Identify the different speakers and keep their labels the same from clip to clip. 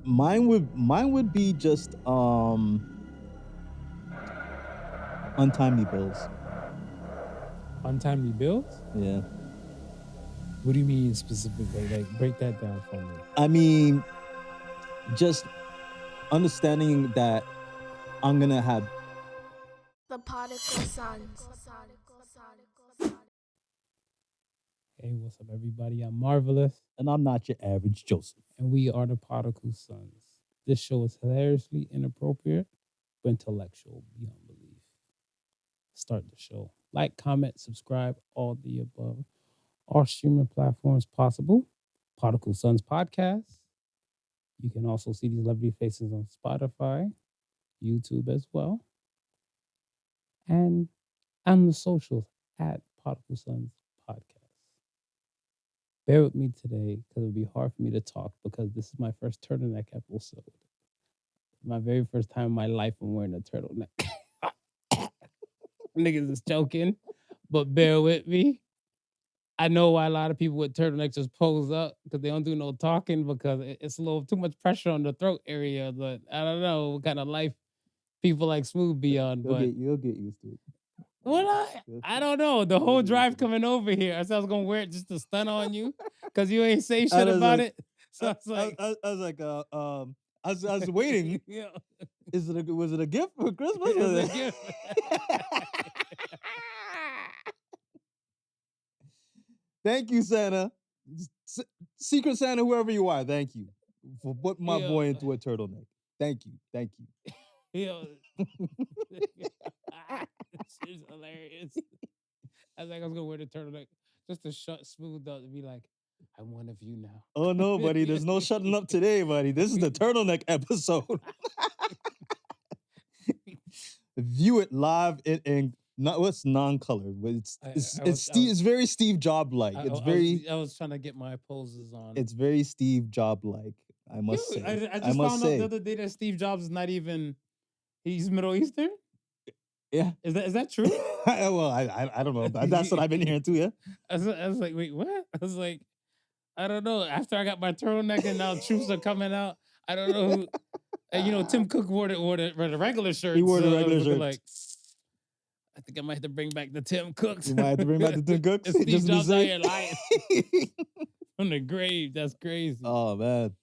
Speaker 1: Mine would be just untimely bills.
Speaker 2: Untimely bills?
Speaker 1: Yeah.
Speaker 2: What do you mean specifically? Like, break that down for me.
Speaker 1: I mean, just understanding that I'm gonna have
Speaker 3: The Podical Sons.
Speaker 2: Hey, what's up, everybody? I'm Marvelous,
Speaker 1: and I'm not your average Joseph.
Speaker 2: and we are the Podical Sons. This show is hilariously inappropriate, but intellectual beyond belief. Start the show. Like, comment, subscribe, all the above. All streaming platforms possible. Podical Sons Podcast. You can also see these lovely faces on Spotify, YouTube as well. And on the socials at Podical Sons Podcast. Bear with me today because it would be hard for me to talk because this is my first turtleneck episode. My very first time in my life I'm wearing a turtleneck. Niggas is joking, but bear with me. I know why a lot of people with turtlenecks just pose up because they don't do no talking because it's a little too much pressure on the throat area. But I don't know what kind of life people like Smooth be on. But
Speaker 1: You'll get used to it.
Speaker 2: Well, I don't know. The whole drive coming over here, I said I was gonna wear it just to stun on you because you ain't say shit about it. So it's like,
Speaker 1: I was like, I was waiting.
Speaker 2: yeah,
Speaker 1: Was it a gift for Christmas?
Speaker 2: it was a gift.
Speaker 1: Thank you, Santa. Secret Santa, whoever you are, thank you for putting my
Speaker 2: Yeah.
Speaker 1: boy into a turtleneck. Thank you.
Speaker 2: Yo, it's hilarious. I was like, I was gonna wear the turtleneck just to shut Smooth up and be like, I'm one of you now.
Speaker 1: Oh no, buddy. There's no shutting up today, buddy. This is the turtleneck episode. View it live in not what's non-colored, but it's very Steve Jobs like.
Speaker 2: I was trying to get my poses on.
Speaker 1: It's very Steve Jobs like. I must say.
Speaker 2: I just found out the other day that Steve Jobs is not even. He's Middle Eastern.
Speaker 1: Yeah.
Speaker 2: Is that true?
Speaker 1: Well, I don't know. That's what I've been hearing too. Yeah.
Speaker 2: I was like, wait, what? I was like, I don't know. After I got my turtleneck and now troops are coming out, I don't know who. And Tim Cook wore the regular shirt.
Speaker 1: He wore the regular shirt.
Speaker 2: Like, I think I might have to bring back the Tim Cooks.
Speaker 1: You might have to bring back the Tim Cooks.
Speaker 2: Steve Jobs out here lying from the grave. That's crazy.
Speaker 1: Oh man.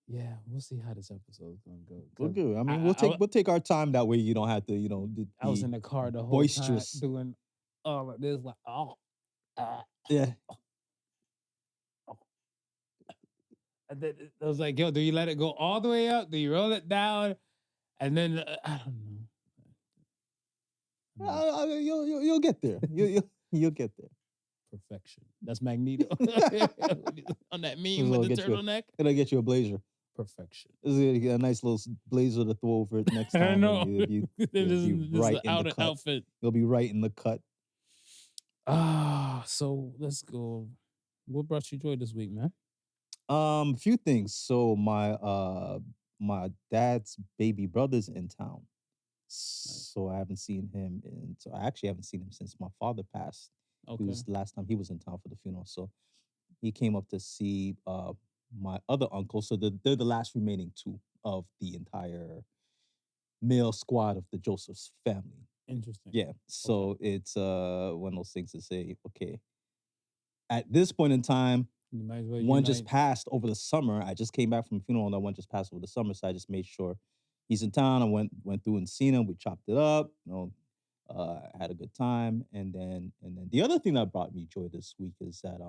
Speaker 2: Yeah, we'll see how this episode's gonna go.
Speaker 1: We'll do. I mean, we'll take our time. That way, you don't have to.
Speaker 2: I was in the car the whole
Speaker 1: boisterous
Speaker 2: time doing all of this, like,
Speaker 1: yeah.
Speaker 2: I was like, yo, do you let it go all the way up? Do you roll it down? And then I don't
Speaker 1: know. You'll get there. You'll get there.
Speaker 2: Perfection. That's Magneto on that meme with the turtleneck.
Speaker 1: It'll get you a blazer.
Speaker 2: Perfection.
Speaker 1: This is a nice little blazer to throw over it next time.
Speaker 2: I know.
Speaker 1: You'll be right in the cut.
Speaker 2: Outfit.
Speaker 1: You'll be right in the cut.
Speaker 2: So let's go. What brought you joy this week, man?
Speaker 1: A few things. So my dad's baby brother's in town. Nice. So I haven't seen him I actually haven't seen him since my father passed. Okay. It was the last time he was in town for the funeral. So he came up to see my other uncle. So they're the last remaining two of the entire male squad of the Joseph's family.
Speaker 2: Interesting.
Speaker 1: Yeah. So it's one of those things to say, okay, at this point in time, one just passed over the summer. I just came back from the funeral and that one just passed over the summer. So I just made sure he's in town. I went through and seen him. We chopped it up, had a good time. And then the other thing that brought me joy this week is that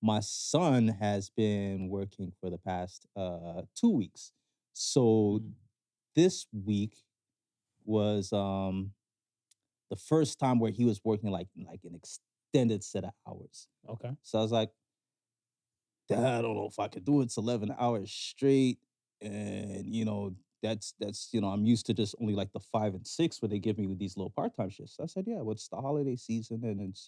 Speaker 1: my son has been working for the past 2 weeks. So this week was the first time where he was working like an extended set of hours.
Speaker 2: Okay.
Speaker 1: So I was like, Dad, I don't know if I could do it. It's 11 hours straight. And that's I'm used to just only like the 5 and 6 where they give me with these little part-time shifts. So I said, yeah, well, it's the holiday season and it's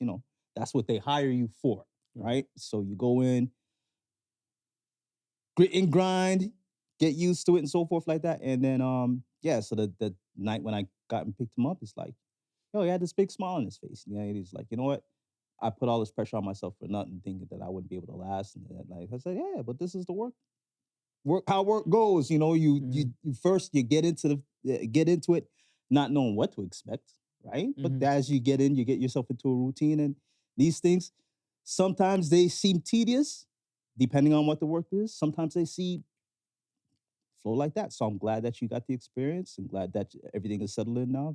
Speaker 1: that's what they hire you for, right? So you go in, grit and grind, get used to it and so forth like that. And then so the night when I got and picked him up, it's like, he had this big smile on his face. Yeah, he's like, you know what? I put all this pressure on myself for nothing, thinking that I wouldn't be able to last. And then, I said, yeah, but this is the work how work goes. You know, you first you get into it, not knowing what to expect, right? But as you get in, you get yourself into a routine, and these things sometimes they seem tedious, depending on what the work is. Sometimes they see flow like that. So I'm glad that you got the experience, and glad that everything is settled in now.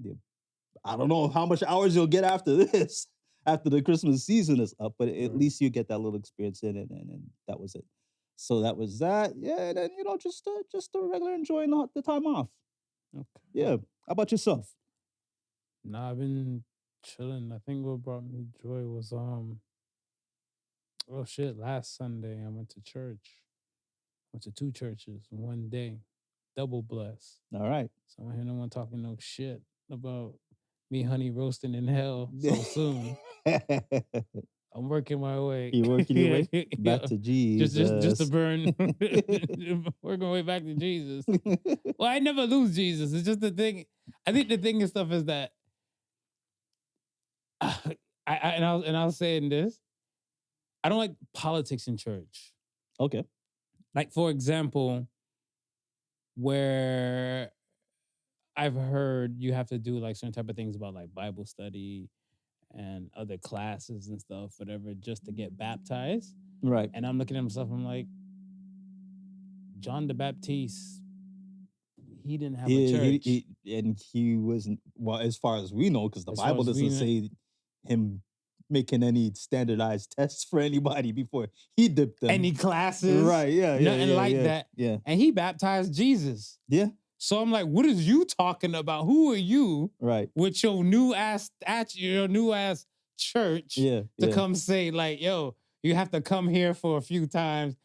Speaker 1: I don't know how much hours you'll get after this, after the Christmas season is up, but at least you get that little experience in it, and that was it. So that was that. Yeah, and then just a regular enjoying the time off.
Speaker 2: Okay.
Speaker 1: Yeah. How about yourself?
Speaker 2: Nah, I've been chilling. I think what brought me joy was last Sunday I went to church. Went to 2 churches in one day. Double blessed.
Speaker 1: All right.
Speaker 2: So I hear no one talking no shit about me honey roasting in hell so soon. I'm working my way.
Speaker 1: You working your way back to Jesus.
Speaker 2: Just to burn. Working my way back to Jesus. Well, I never lose Jesus. It's just the thing. I think the thing and stuff is that I was saying this. I don't like politics in church.
Speaker 1: Okay.
Speaker 2: Like, for example, where I've heard you have to do like certain type of things about like Bible study and other classes and stuff, whatever, just to get baptized.
Speaker 1: Right.
Speaker 2: And I'm looking at myself, I'm like, John the Baptist, he didn't have a church.
Speaker 1: He wasn't, well, as far as we know, because the Bible doesn't say him making any standardized tests for anybody before he dipped them.
Speaker 2: Any classes.
Speaker 1: Right, yeah.
Speaker 2: Nothing like that.
Speaker 1: Yeah.
Speaker 2: And he baptized Jesus.
Speaker 1: Yeah.
Speaker 2: So I'm like, what is you talking about? Who are you?
Speaker 1: Right.
Speaker 2: With your new ass church to come say, like, yo, you have to come here for a few times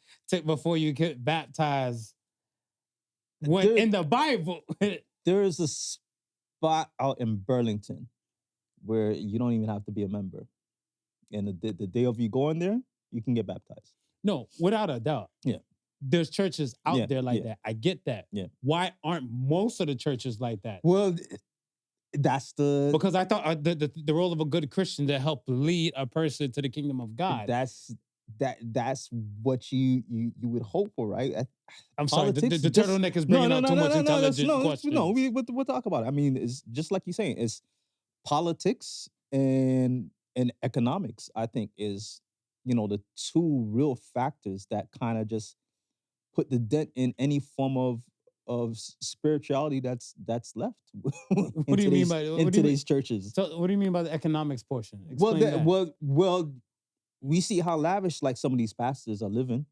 Speaker 2: before you get baptized. In the Bible.
Speaker 1: There is a spot out in Burlington where you don't even have to be a member. And the day of you going there, you can get baptized.
Speaker 2: No, without a doubt.
Speaker 1: Yeah.
Speaker 2: There's churches out there like that. I get that.
Speaker 1: Yeah.
Speaker 2: Why aren't most of the churches like that?
Speaker 1: Well, that's
Speaker 2: because I thought the role of a good Christian to help lead a person to the kingdom of God.
Speaker 1: That's what you would hope for, right?
Speaker 2: I'm sorry, the turtleneck is bringing out too much intelligent questions.
Speaker 1: No, we'll talk about it. I mean, it's just like you're saying, it's politics and economics. I think is the two real factors that kind of just put the dent in any form of spirituality that's left.
Speaker 2: What do you mean by
Speaker 1: in today's churches?
Speaker 2: So what do you mean by the economics portion?
Speaker 1: Well, we see how lavish like some of these pastors are living,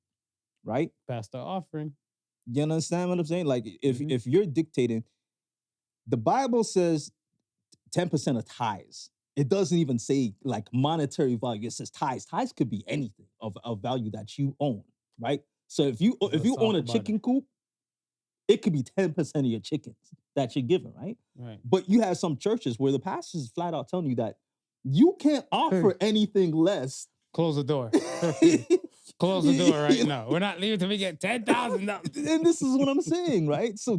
Speaker 1: right?
Speaker 2: Pastor offering.
Speaker 1: You understand what I'm saying? Like if you're dictating, the Bible says 10% of tithes. It doesn't even say like monetary value. It says tithes. Tithes could be anything of value that you own, right? So if you own a chicken coop, it could be 10% of your chickens that you're giving, right?
Speaker 2: Right.
Speaker 1: But you have some churches where the pastors flat out telling you that you can't offer anything less.
Speaker 2: Close the door. Close the door right now. We're not leaving till we get $10,000.
Speaker 1: And this is what I'm saying, right? So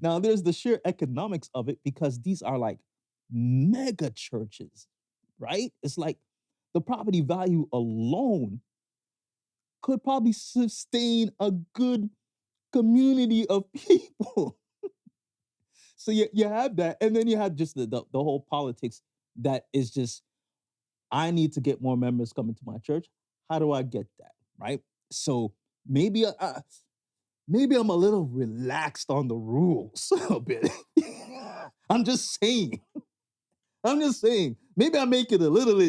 Speaker 1: now there's the sheer economics of it, because these are like mega churches, right? It's like the property value alone could probably sustain a good community of people. So you have that, and then you have just the whole politics that is just, I need to get more members coming to my church. How do I get that, right? So maybe I'm a little relaxed on the rules a bit. I'm just saying. Maybe I make it a little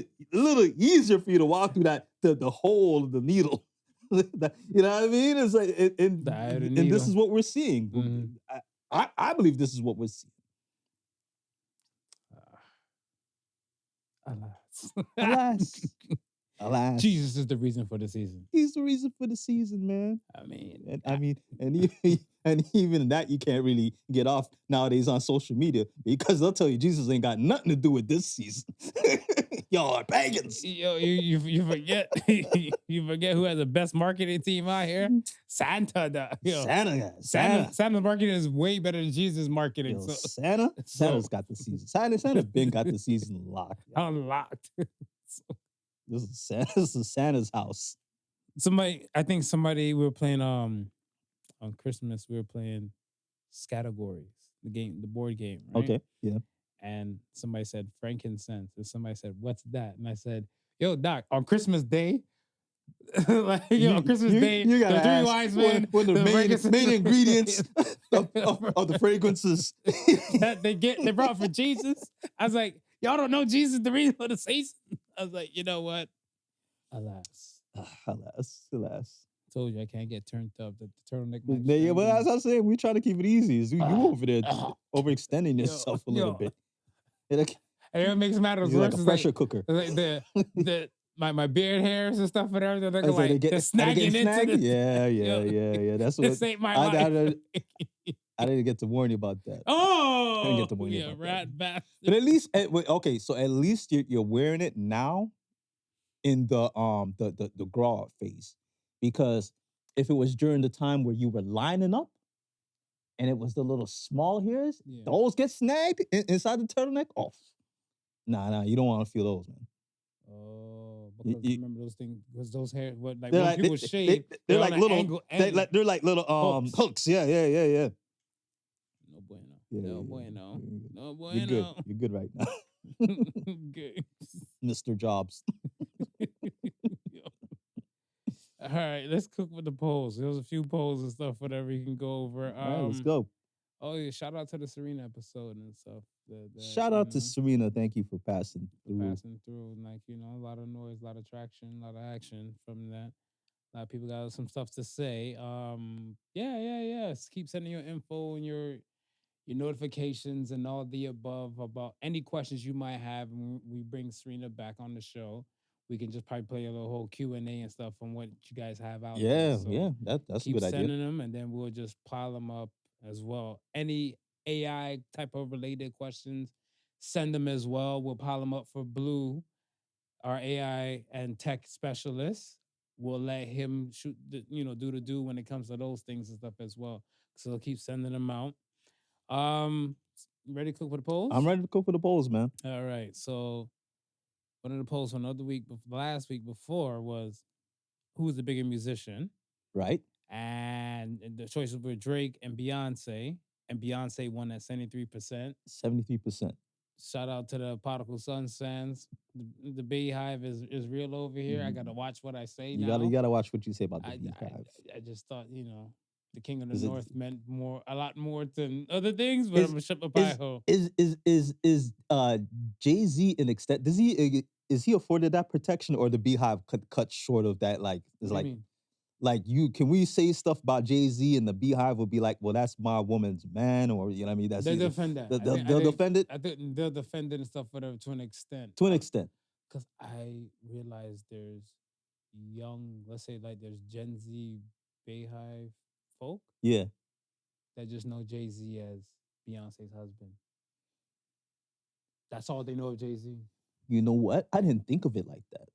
Speaker 1: easier for you to walk through that the hole of the needle. You know what I mean? It's like, and this is what we're seeing. Mm-hmm. I believe this is what we're seeing. Alas.
Speaker 2: Jesus is the reason for the season.
Speaker 1: He's the reason for the season, man. And even that you can't really get off nowadays on social media, because they'll tell you Jesus ain't got nothing to do with this season. Y'all are pagans.
Speaker 2: Yo, you forget you forget who has the best marketing team out here? Santa. Santa's marketing is way better than Jesus' marketing.
Speaker 1: Santa's got the season. Santa's been got the season locked.
Speaker 2: Unlocked.
Speaker 1: This is Santa's house.
Speaker 2: I think somebody we were playing on Christmas we were playing Categories, the board game, right?
Speaker 1: Okay, yeah.
Speaker 2: And somebody said frankincense, and somebody said, "What's that?" And I said, "Yo, Doc, on Christmas Day, like on Christmas Day,
Speaker 1: you gotta
Speaker 2: the three
Speaker 1: ask
Speaker 2: wise men,
Speaker 1: what the main ingredients of the fragrances
Speaker 2: that they brought for Jesus." I was like, "Y'all don't know Jesus, the reason for the season." I was like, you know what? Alas.
Speaker 1: Alas.
Speaker 2: Told you I can't get turned up. The turtleneck might
Speaker 1: Yeah, but
Speaker 2: strangle
Speaker 1: as
Speaker 2: me.
Speaker 1: I said, we try to keep it easy. You over there overextending yourself a little bit.
Speaker 2: And it makes matters
Speaker 1: You're
Speaker 2: worse.
Speaker 1: like a pressure cooker.
Speaker 2: Like the my beard hairs and stuff and everything. They're
Speaker 1: So
Speaker 2: like they're snagging into this.
Speaker 1: Yeah. That's what
Speaker 2: this ain't my life.
Speaker 1: I didn't get to warn you about that.
Speaker 2: Oh,
Speaker 1: I didn't get to warn you about
Speaker 2: rat
Speaker 1: that.
Speaker 2: bastard.
Speaker 1: But at least, okay, so at least you're wearing it now in the grow phase, because if it was during the time where you were lining up and it was the little small hairs, those get snagged inside the turtleneck. Oh, nah, you don't want to feel those, man.
Speaker 2: Oh, because remember those things? Because those hairs, what like
Speaker 1: when
Speaker 2: like, people shave,
Speaker 1: they're like little
Speaker 2: angle,
Speaker 1: they're like little hooks. Yeah.
Speaker 2: No bueno.
Speaker 1: Yeah,
Speaker 2: no
Speaker 1: yeah,
Speaker 2: bueno.
Speaker 1: yeah.
Speaker 2: No bueno.
Speaker 1: You're good. You're good right now.
Speaker 2: Good.
Speaker 1: Mr. Jobs.
Speaker 2: All right, let's cook with the polls. There's a few polls and stuff, whatever you can go over.
Speaker 1: All right, let's go.
Speaker 2: Oh yeah, shout out to the Serena episode and stuff.
Speaker 1: Shout out to Serena. Thank you for passing through.
Speaker 2: Like, a lot of noise, a lot of traction, a lot of action from that. A lot of people got some stuff to say. Yeah. Keep sending your info and your notifications and all the above about any questions you might have. And we bring Serena back on the show, we can just probably play a little whole Q&A and stuff from what you guys have out there.
Speaker 1: So that's a good idea.
Speaker 2: Keep sending them, and then we'll just pile them up as well. Any AI type of related questions, send them as well. We'll pile them up for Blue, our AI and tech specialist. We'll let him do the when it comes to those things and stuff as well. So keep sending them out. Ready to cook for the polls?
Speaker 1: I'm ready to cook for the polls, man.
Speaker 2: All right. So one of the polls from last week before was who's the bigger musician?
Speaker 1: Right.
Speaker 2: And the choices were Drake and Beyonce. And Beyonce won at 73%.
Speaker 1: 73%.
Speaker 2: Shout out to the Podical Sons fans. The Beehive is real over here. I gotta watch what I say now.
Speaker 1: You gotta watch what you say about the Beehive.
Speaker 2: I just thought, the King of the North meant a lot more than other things, but I'm gonna shut my pie hole.
Speaker 1: Is Jay-Z an extent? Is he afforded that protection, or the Beehive cut short of that? Like, it's can we say stuff about Jay-Z and the Beehive will be like, well, that's my woman's man, or you know what I mean? That's
Speaker 2: they'll defend that.
Speaker 1: They'll defend it.
Speaker 2: I think they'll defend it and stuff, whatever, to an extent.
Speaker 1: To an extent.
Speaker 2: Because I realize there's let's say like there's Gen Z Beehive folk.
Speaker 1: Yeah.
Speaker 2: That just know Jay-Z as Beyonce's husband. That's all they know of Jay-Z.
Speaker 1: You know what? I didn't think of it like that.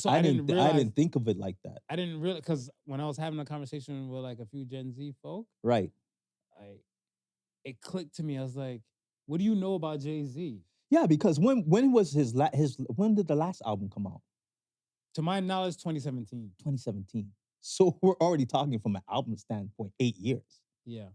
Speaker 1: I didn't think of it like that.
Speaker 2: I didn't really, because when I was having a conversation with like a few Gen Z folk,
Speaker 1: right?
Speaker 2: It clicked to me. I was like, "What do you know about Jay-Z?"
Speaker 1: Yeah, because when was when did the last album come out?
Speaker 2: To my knowledge, 2017.
Speaker 1: 2017. So we're already talking from an album standpoint, 8 years.
Speaker 2: Yeah.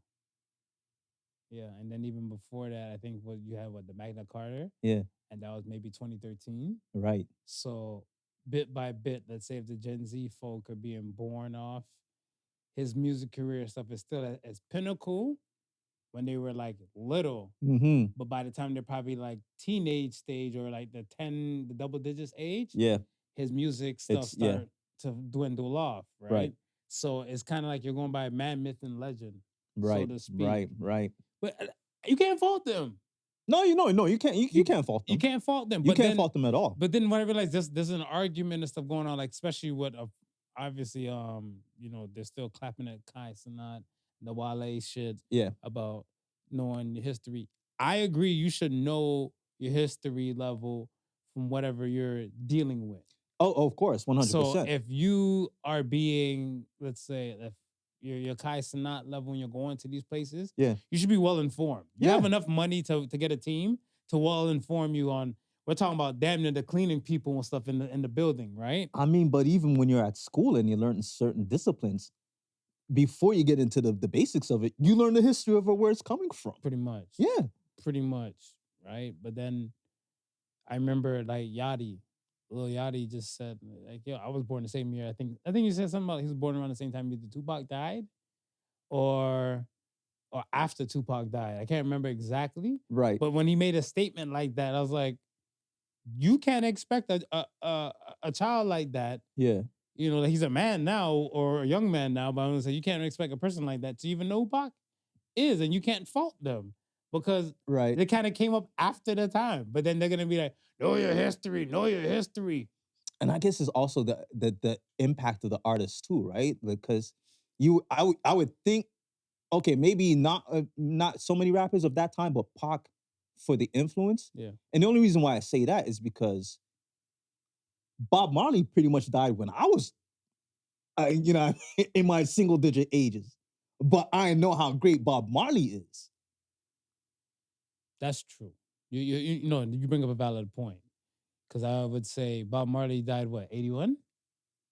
Speaker 2: Yeah, and then even before that, I think you had the Magna Carta.
Speaker 1: Yeah.
Speaker 2: And that was maybe 2013.
Speaker 1: Right.
Speaker 2: So bit by bit, let's say if the Gen Z folk are being born off, his music career stuff is still as pinnacle when they were like little.
Speaker 1: Mm-hmm.
Speaker 2: But by the time they're probably like teenage stage or like the double digits age,
Speaker 1: yeah,
Speaker 2: his music stuff start to dwindle off, right? So it's kind of like you're going by man, myth, and legend, so to speak.
Speaker 1: Right.
Speaker 2: But you can't fault them.
Speaker 1: No, you can't. You can't fault them.
Speaker 2: You can't fault them.
Speaker 1: You can't fault them at all.
Speaker 2: But then when I realized there's an argument and stuff going on, like especially with obviously they're still clapping at Kai Cenat, the Wale shit.
Speaker 1: Yeah.
Speaker 2: About knowing your history. I agree. You should know your history level from whatever you're dealing with.
Speaker 1: Oh, of course, 100%.
Speaker 2: So if you are being, let's say, if your Kai Cenat level when you're going to these places, you should be well informed. You have enough money to get a team to well inform you on. We're talking about damn near the cleaning people and stuff in the building, right?
Speaker 1: I mean, but even when you're at school and you learn certain disciplines, before you get into the basics of it, you learn the history of where it's coming from.
Speaker 2: Pretty much.
Speaker 1: Yeah.
Speaker 2: Pretty much. Right. But then I remember like Lil Yachty just said, like, yo, I was born the same year. I think he said something about he was born around the same time either Tupac died or after Tupac died. I can't remember exactly.
Speaker 1: Right.
Speaker 2: But when he made a statement like that, I was like, you can't expect a child like that.
Speaker 1: Yeah.
Speaker 2: You know, he's a man now or a young man now, but I'm gonna say you can't expect a person like that to even know who Pac is, and you can't fault them because they kind of came up after the time. But then they're gonna be like, know your history.
Speaker 1: And I guess it's also the impact of the artist too, right? Because I would think, okay, maybe not so many rappers of that time, but Pac for the influence.
Speaker 2: Yeah.
Speaker 1: And the only reason why I say that is because Bob Marley pretty much died when I was, in my single digit ages. But I know how great Bob Marley is.
Speaker 2: That's true. You know, you bring up a valid point. Because I would say Bob Marley died, what, 81?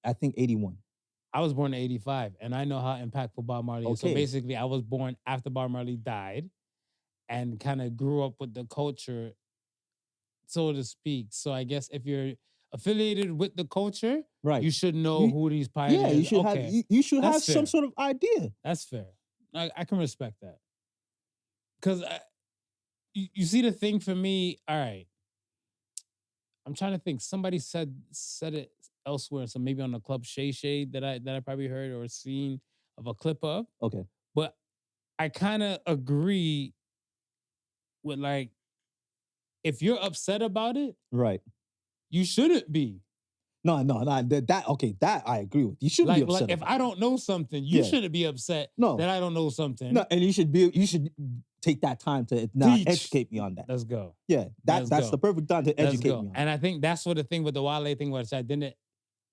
Speaker 1: I think 81.
Speaker 2: I was born in 85, and I know how impactful Bob Marley is. So basically, I was born after Bob Marley died and kind of grew up with the culture, so to speak. So I guess if you're affiliated with the culture,
Speaker 1: right,
Speaker 2: you should know who these pioneers are.
Speaker 1: Yeah, you should have some sort of idea.
Speaker 2: That's fair. I can respect that. Because you see the thing for me, all right. I'm trying to think. Somebody said it elsewhere, so maybe on the Club Shay Shay that I probably heard or seen of a clip of.
Speaker 1: Okay.
Speaker 2: But I kind of agree with, like, if you're upset about it,
Speaker 1: right,
Speaker 2: you shouldn't be.
Speaker 1: No, that I agree with. You shouldn't be upset.
Speaker 2: Like if I don't know something, you shouldn't be upset that I don't know something.
Speaker 1: No, and you should take that time to now educate me on that.
Speaker 2: Let's go.
Speaker 1: Yeah, that's the perfect time to educate me on.
Speaker 2: And I think that's what the thing with the Wale thing was. I didn't,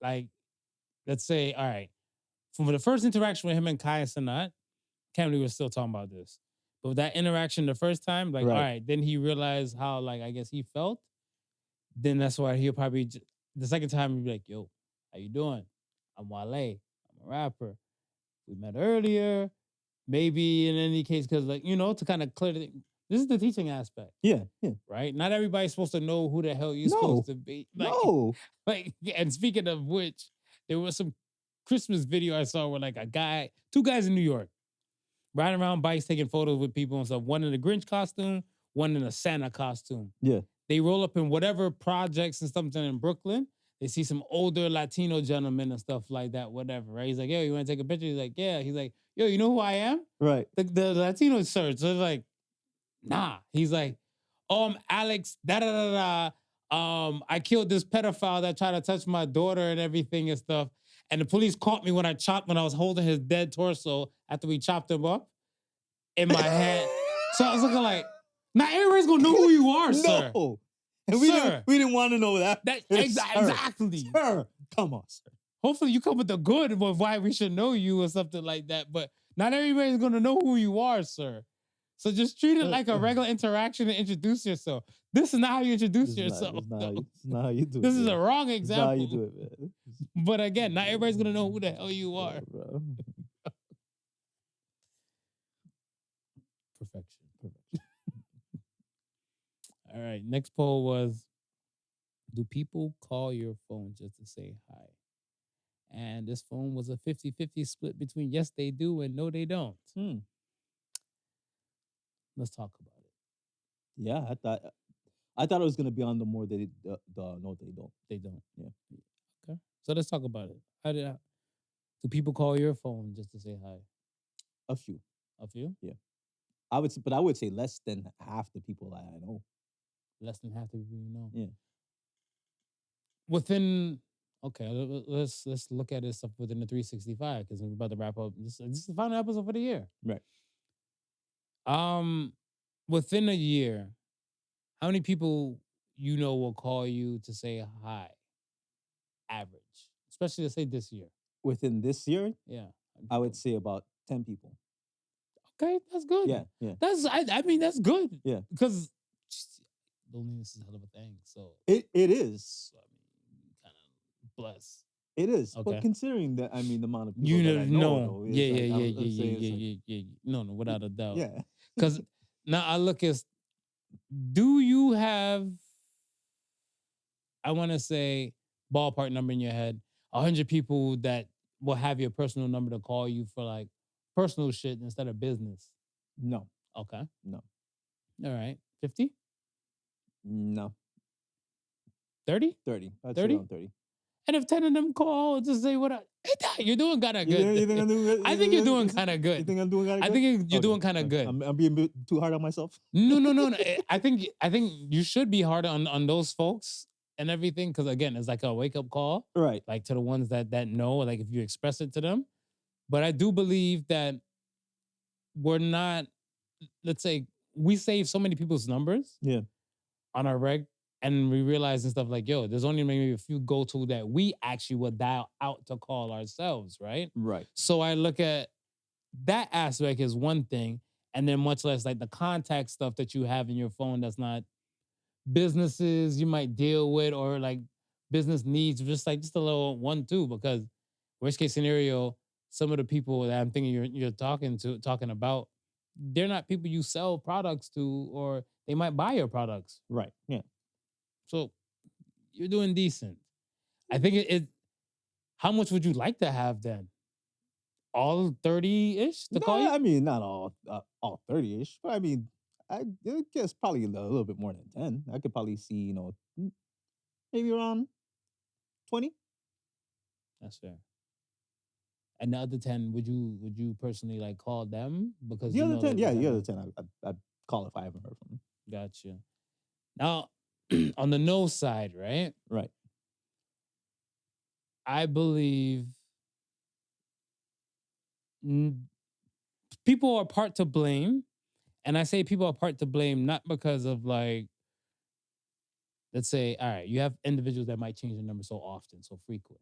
Speaker 2: like, let's say, all right, from the first interaction with him and Kai and Sanat, can't believe we're still talking about this. But with that interaction the first time, like, all right, then he realized how, like, I guess he felt. Then that's why he'll probably, the second time he'll be like, yo, how you doing? I'm Wale. I'm a rapper. We met earlier. Maybe in any case, because, like, you know, to kind of clear the thing. This is the teaching aspect.
Speaker 1: Yeah.
Speaker 2: Right? Not everybody's supposed to know who the hell you're supposed to be. Like, like, and speaking of which, there was some Christmas video I saw where, like, two guys in New York riding around bikes taking photos with people and stuff. One in a Grinch costume, one in a Santa costume.
Speaker 1: Yeah.
Speaker 2: They roll up in whatever projects and something in Brooklyn. They see some older Latino gentlemen and stuff like that, whatever, right? He's like, yo, you want to take a picture? He's like, yeah. He's like, yo, you know who I am?
Speaker 1: Right.
Speaker 2: The Latino search. So it's like, nah. He's like, oh, I'm Alex, I killed this pedophile that tried to touch my daughter and everything and stuff. And the police caught me when I was holding his dead torso after we chopped him up in my head. So I was looking like, not everybody's gonna know who you are, sir.
Speaker 1: No. And we didn't want to know that.
Speaker 2: Exactly.
Speaker 1: Sir, come on, sir.
Speaker 2: Hopefully you come with the good of why we should know you or something like that. But not everybody's gonna know who you are, sir. So just treat it like a regular interaction and introduce yourself. This is not how you introduce yourself.
Speaker 1: It's not how you do it.
Speaker 2: This is a wrong example.
Speaker 1: It's not how you do it, man.
Speaker 2: But again, not everybody's gonna know who the hell you are.
Speaker 1: Yeah, bro.
Speaker 2: Perfection. All right. Next poll was, do people call your phone just to say hi? And this phone was a 50-50 split between yes, they do and no, they don't. Let's talk about it.
Speaker 1: Yeah, I thought it was gonna be on the more the no, they don't.
Speaker 2: They don't.
Speaker 1: Yeah.
Speaker 2: Okay. So let's talk about it. Do people call your phone just to say hi?
Speaker 1: A few.
Speaker 2: A few?
Speaker 1: Yeah. I would say less than half the people I know. Less than half the people you know.
Speaker 2: Yeah. Within, okay, let's look at this stuff within the 365 because we're about to wrap up. This is the final episode for the year.
Speaker 1: Right.
Speaker 2: Within a year, how many people you know will call you to say hi? Average, especially let's say this year.
Speaker 1: Within this year,
Speaker 2: yeah,
Speaker 1: I would say about 10 people.
Speaker 2: Okay, that's good.
Speaker 1: Yeah.
Speaker 2: I mean that's good.
Speaker 1: Yeah,
Speaker 2: because loneliness is a hell of a thing. So
Speaker 1: it is.
Speaker 2: So, I mean, kind of blessed.
Speaker 1: It is,
Speaker 2: Okay.
Speaker 1: but considering that, I mean, the amount of people
Speaker 2: You
Speaker 1: that I know,
Speaker 2: know,
Speaker 1: though,
Speaker 2: yeah,
Speaker 1: it's like,
Speaker 2: yeah,
Speaker 1: I'm
Speaker 2: yeah,
Speaker 1: saying
Speaker 2: yeah,
Speaker 1: it's like,
Speaker 2: yeah, yeah, yeah. No, without a doubt.
Speaker 1: yeah.
Speaker 2: Because now I look at, do you have, I want to say, ballpark number in your head, 100 people that will have your personal number to call you for like personal shit instead of business?
Speaker 1: No,
Speaker 2: Okay.
Speaker 1: no,
Speaker 2: All right. 50?
Speaker 1: no.
Speaker 2: 30?
Speaker 1: 30. I'd
Speaker 2: 30?
Speaker 1: say around 30.
Speaker 2: And if 10 of them call to say what you're doing kind of good.
Speaker 1: You think I'm doing good?
Speaker 2: I think you're doing kind of good.
Speaker 1: You think I'm doing kind of good?
Speaker 2: I think you're doing kind of good.
Speaker 1: I'm being too hard on myself.
Speaker 2: No. I think you should be hard on those folks and everything, because again, it's like a wake up call,
Speaker 1: Right.
Speaker 2: like to the ones that know, like if you express it to them. But I do believe that we're not. Let's say we save so many people's numbers, on our reg, and we realize and stuff like, yo, there's only maybe a few go-to that we actually would dial out to call ourselves, right?
Speaker 1: Right.
Speaker 2: So I look at that aspect as one thing, and then much less like the contact stuff that you have in your phone that's not businesses you might deal with or like business needs, just a little 1-2, because worst case scenario, some of the people that I'm thinking you're talking about, they're not people you sell products to, or they might buy your products.
Speaker 1: Right. Yeah.
Speaker 2: So you're doing decent. I think it how much would you like to have then? All 30-ish to call you?
Speaker 1: I mean, not all 30-ish, but I mean, I guess probably a little bit more than 10. I could probably see, maybe around 20.
Speaker 2: That's fair. And the other 10, would you personally like call them? Because
Speaker 1: The other 10,
Speaker 2: the
Speaker 1: other 10, I'd call if I haven't heard from them.
Speaker 2: Gotcha. Now, on the no side, right?
Speaker 1: Right.
Speaker 2: I believe people are part to blame. And I say people are part to blame not because of like, let's say, all right, you have individuals that might change their number so often, so frequent,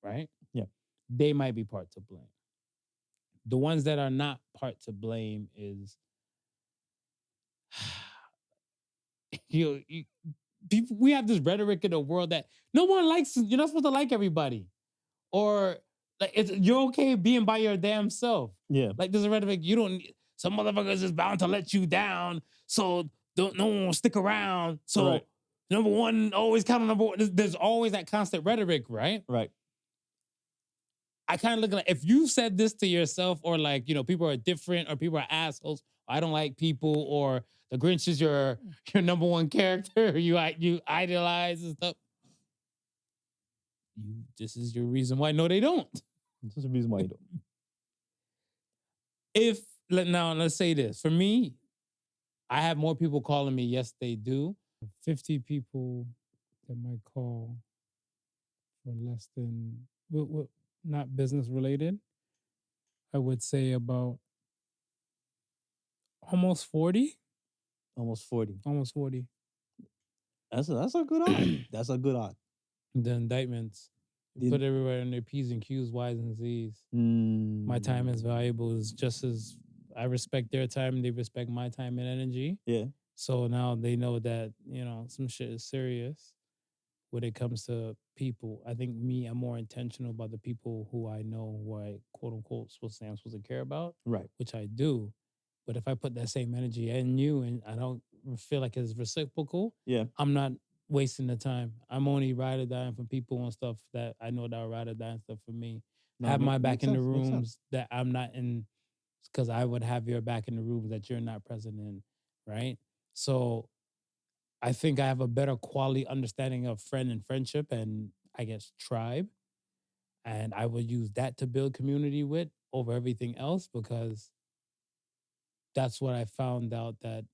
Speaker 2: right?
Speaker 1: Yeah.
Speaker 2: They might be part to blame. The ones that are not part to blame is you people, we have this rhetoric in the world that no one likes, you're not supposed to like everybody. Or like you're okay being by your damn self.
Speaker 1: Yeah.
Speaker 2: Like there's a rhetoric, you don't, some motherfuckers is bound to let you down, so no one will stick around. So
Speaker 1: Right.
Speaker 2: number one, always count on number one. There's always that constant rhetoric, right?
Speaker 1: Right.
Speaker 2: I kind of look at, if you said this to yourself, or like, people are different, or people are assholes, or I don't like people, or the Grinch is your number one character, you idolize and stuff. This is your reason why. No, they don't.
Speaker 1: This is the reason why you don't.
Speaker 2: Now let's say this. For me, I have more people calling me. Yes, they do. 50 people that might call for less than, not business related. I would say about almost 40.
Speaker 1: Almost 40.
Speaker 2: Almost 40.
Speaker 1: That's a good odd. That's a good odd.
Speaker 2: The indictments. Put everybody on their P's and Q's, Y's and Z's. My time is valuable. Is just as I respect their time, they respect my time and energy.
Speaker 1: Yeah. So
Speaker 2: now they know that, some shit is serious when it comes to people. I think I'm more intentional about the people who I know, who I quote unquote I'm supposed to care about.
Speaker 1: Right.
Speaker 2: Which I do. But if I put that same energy in you and I don't feel like it's reciprocal, I'm not wasting the time. I'm only ride or dying for people and stuff that I know that are ride or dying stuff for me. Have my back in the rooms that I'm not in, because I would have your back in the rooms that you're not present in, right? So I think I have a better quality understanding of friend and friendship and I guess tribe. And I would use that to build community with over everything else, because that's what I found out, that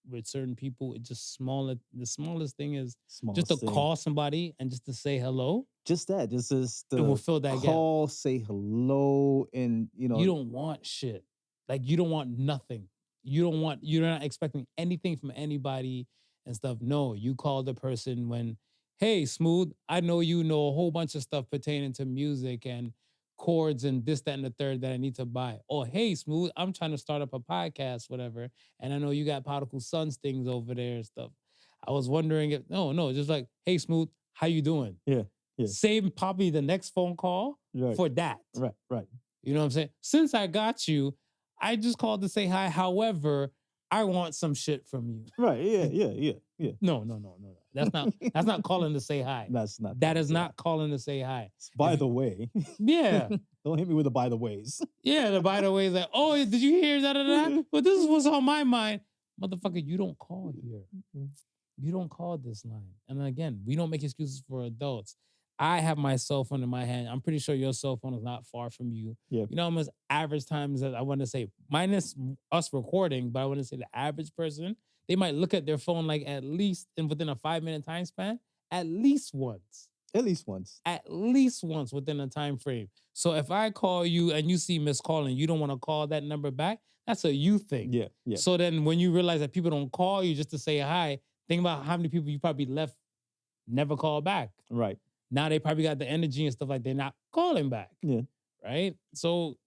Speaker 2: with certain people, it just the smallest thing is just to call somebody and just to say hello.
Speaker 1: Just that. Just
Speaker 2: it will fill that
Speaker 1: call,
Speaker 2: gap.
Speaker 1: say hello, and
Speaker 2: you don't want shit. Like you don't want nothing. You're not expecting anything from anybody and stuff. No, you call the person when, hey, Smooth, I know you know a whole bunch of stuff pertaining to music and chords and this, that, and the third that I need to buy. Oh, hey, Smooth, I'm trying to start up a podcast, whatever. And I know you got Podical Sons things over there and stuff. I was wondering if, no, just like, hey, Smooth, how you doing?
Speaker 1: Yeah.
Speaker 2: save probably the next phone call for that.
Speaker 1: Right.
Speaker 2: You know what I'm saying? Since I got you, I just called to say hi. However, I want some shit from you.
Speaker 1: Right. Yeah.
Speaker 2: No. That's not calling to say hi. That is not calling to say hi.
Speaker 1: By the way.
Speaker 2: Yeah.
Speaker 1: Don't hit me with the by the ways.
Speaker 2: Yeah, the by the ways like, oh, did you hear that? But this is what's on my mind. Motherfucker, you don't call here. You don't call this line. And again, we don't make excuses for adults. I have my cell phone in my hand. I'm pretty sure your cell phone is not far from you.
Speaker 1: Yeah.
Speaker 2: You know how much average times that I want to say, minus us recording, but I want to say the average person, they might look at their phone like at least within a 5-minute time span, at least once.
Speaker 1: At least once.
Speaker 2: At least once within a time frame. So if I call you and you see missed call and you don't want to call that number back, that's a you thing.
Speaker 1: Yeah.
Speaker 2: So then when you realize that people don't call you just to say hi, think about how many people you probably left never call back.
Speaker 1: Right.
Speaker 2: Now they probably got the energy and stuff like they're not calling back.
Speaker 1: Yeah.
Speaker 2: Right? So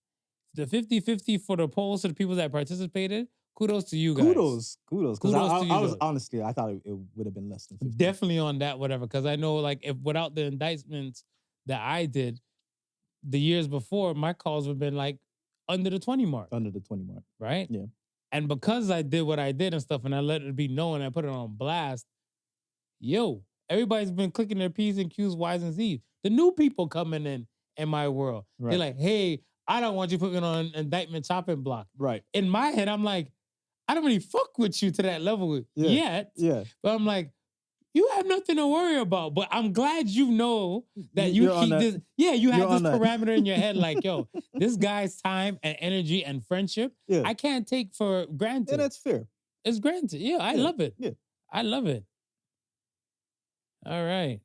Speaker 2: the 50-50 for the polls to the people that participated, kudos to you guys.
Speaker 1: Kudos. Because I was honestly, I thought it would have been less than 50.
Speaker 2: Definitely on that, whatever. Because I know like if without the indictments that I did the years before, my calls would have been like under the 20 mark.
Speaker 1: Under the 20 mark.
Speaker 2: Right?
Speaker 1: Yeah.
Speaker 2: And because I did what I did and stuff and I let it be known and I put it on blast, everybody's been clicking their P's and Q's, Y's and Z's. The new people coming in my world. Right. They're like, hey, I don't want you putting me on an indictment chopping block.
Speaker 1: Right.
Speaker 2: In my head, I'm like, I don't really fuck with you to that level yet.
Speaker 1: Yeah.
Speaker 2: But I'm like, you have nothing to worry about. But I'm glad you know that you keep this. Yeah, you have this parameter in your head like, yo, this guy's time and energy and friendship, I can't take for granted.
Speaker 1: Yeah, that's fair.
Speaker 2: It's granted. Yeah, I love it.
Speaker 1: Yeah.
Speaker 2: I love it. All right.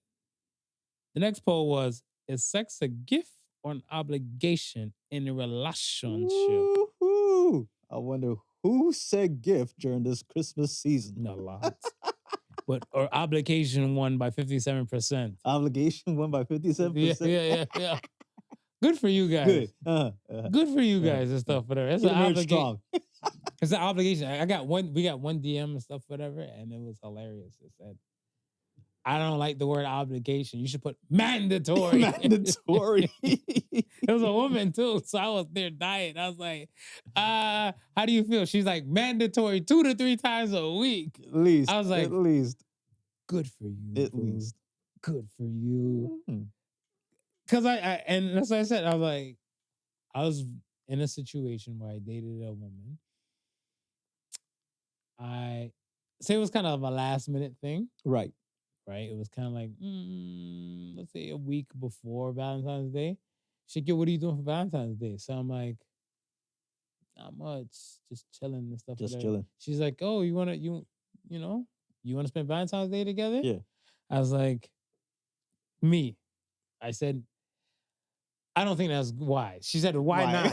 Speaker 2: The next poll was, is sex a gift or an obligation in a relationship?
Speaker 1: Woo-hoo. I wonder who said gift during this Christmas season.
Speaker 2: A lot. Or obligation won by 57%.
Speaker 1: Obligation won by 57%?
Speaker 2: Yeah. Good for you guys.
Speaker 1: Good.
Speaker 2: Good for you guys and stuff, whatever. It's an obligation.
Speaker 1: Strong.
Speaker 2: It's an obligation. We got one DM and stuff, whatever, and it was hilarious. It said, I don't like the word obligation. You should put mandatory.
Speaker 1: Mandatory.
Speaker 2: It was a woman too, so I was there dying. I was like, how do you feel? She's like, mandatory 2 to 3 times a week.
Speaker 1: At least.
Speaker 2: I was like,
Speaker 1: at least.
Speaker 2: Good for you.
Speaker 1: At least.
Speaker 2: Good for you. Because and that's what I said. I was like, I was in a situation where I dated a woman. I say it was kind of a last minute thing.
Speaker 1: Right.
Speaker 2: It was kind of like, let's say a week before Valentine's Day. She'd get, what are you doing for Valentine's Day? So I'm like, not much, just chilling and stuff.
Speaker 1: Just chilling.
Speaker 2: She's like, oh, you want to spend Valentine's Day together?
Speaker 1: Yeah.
Speaker 2: I was like, I said, I don't think that's wise. She said, why not?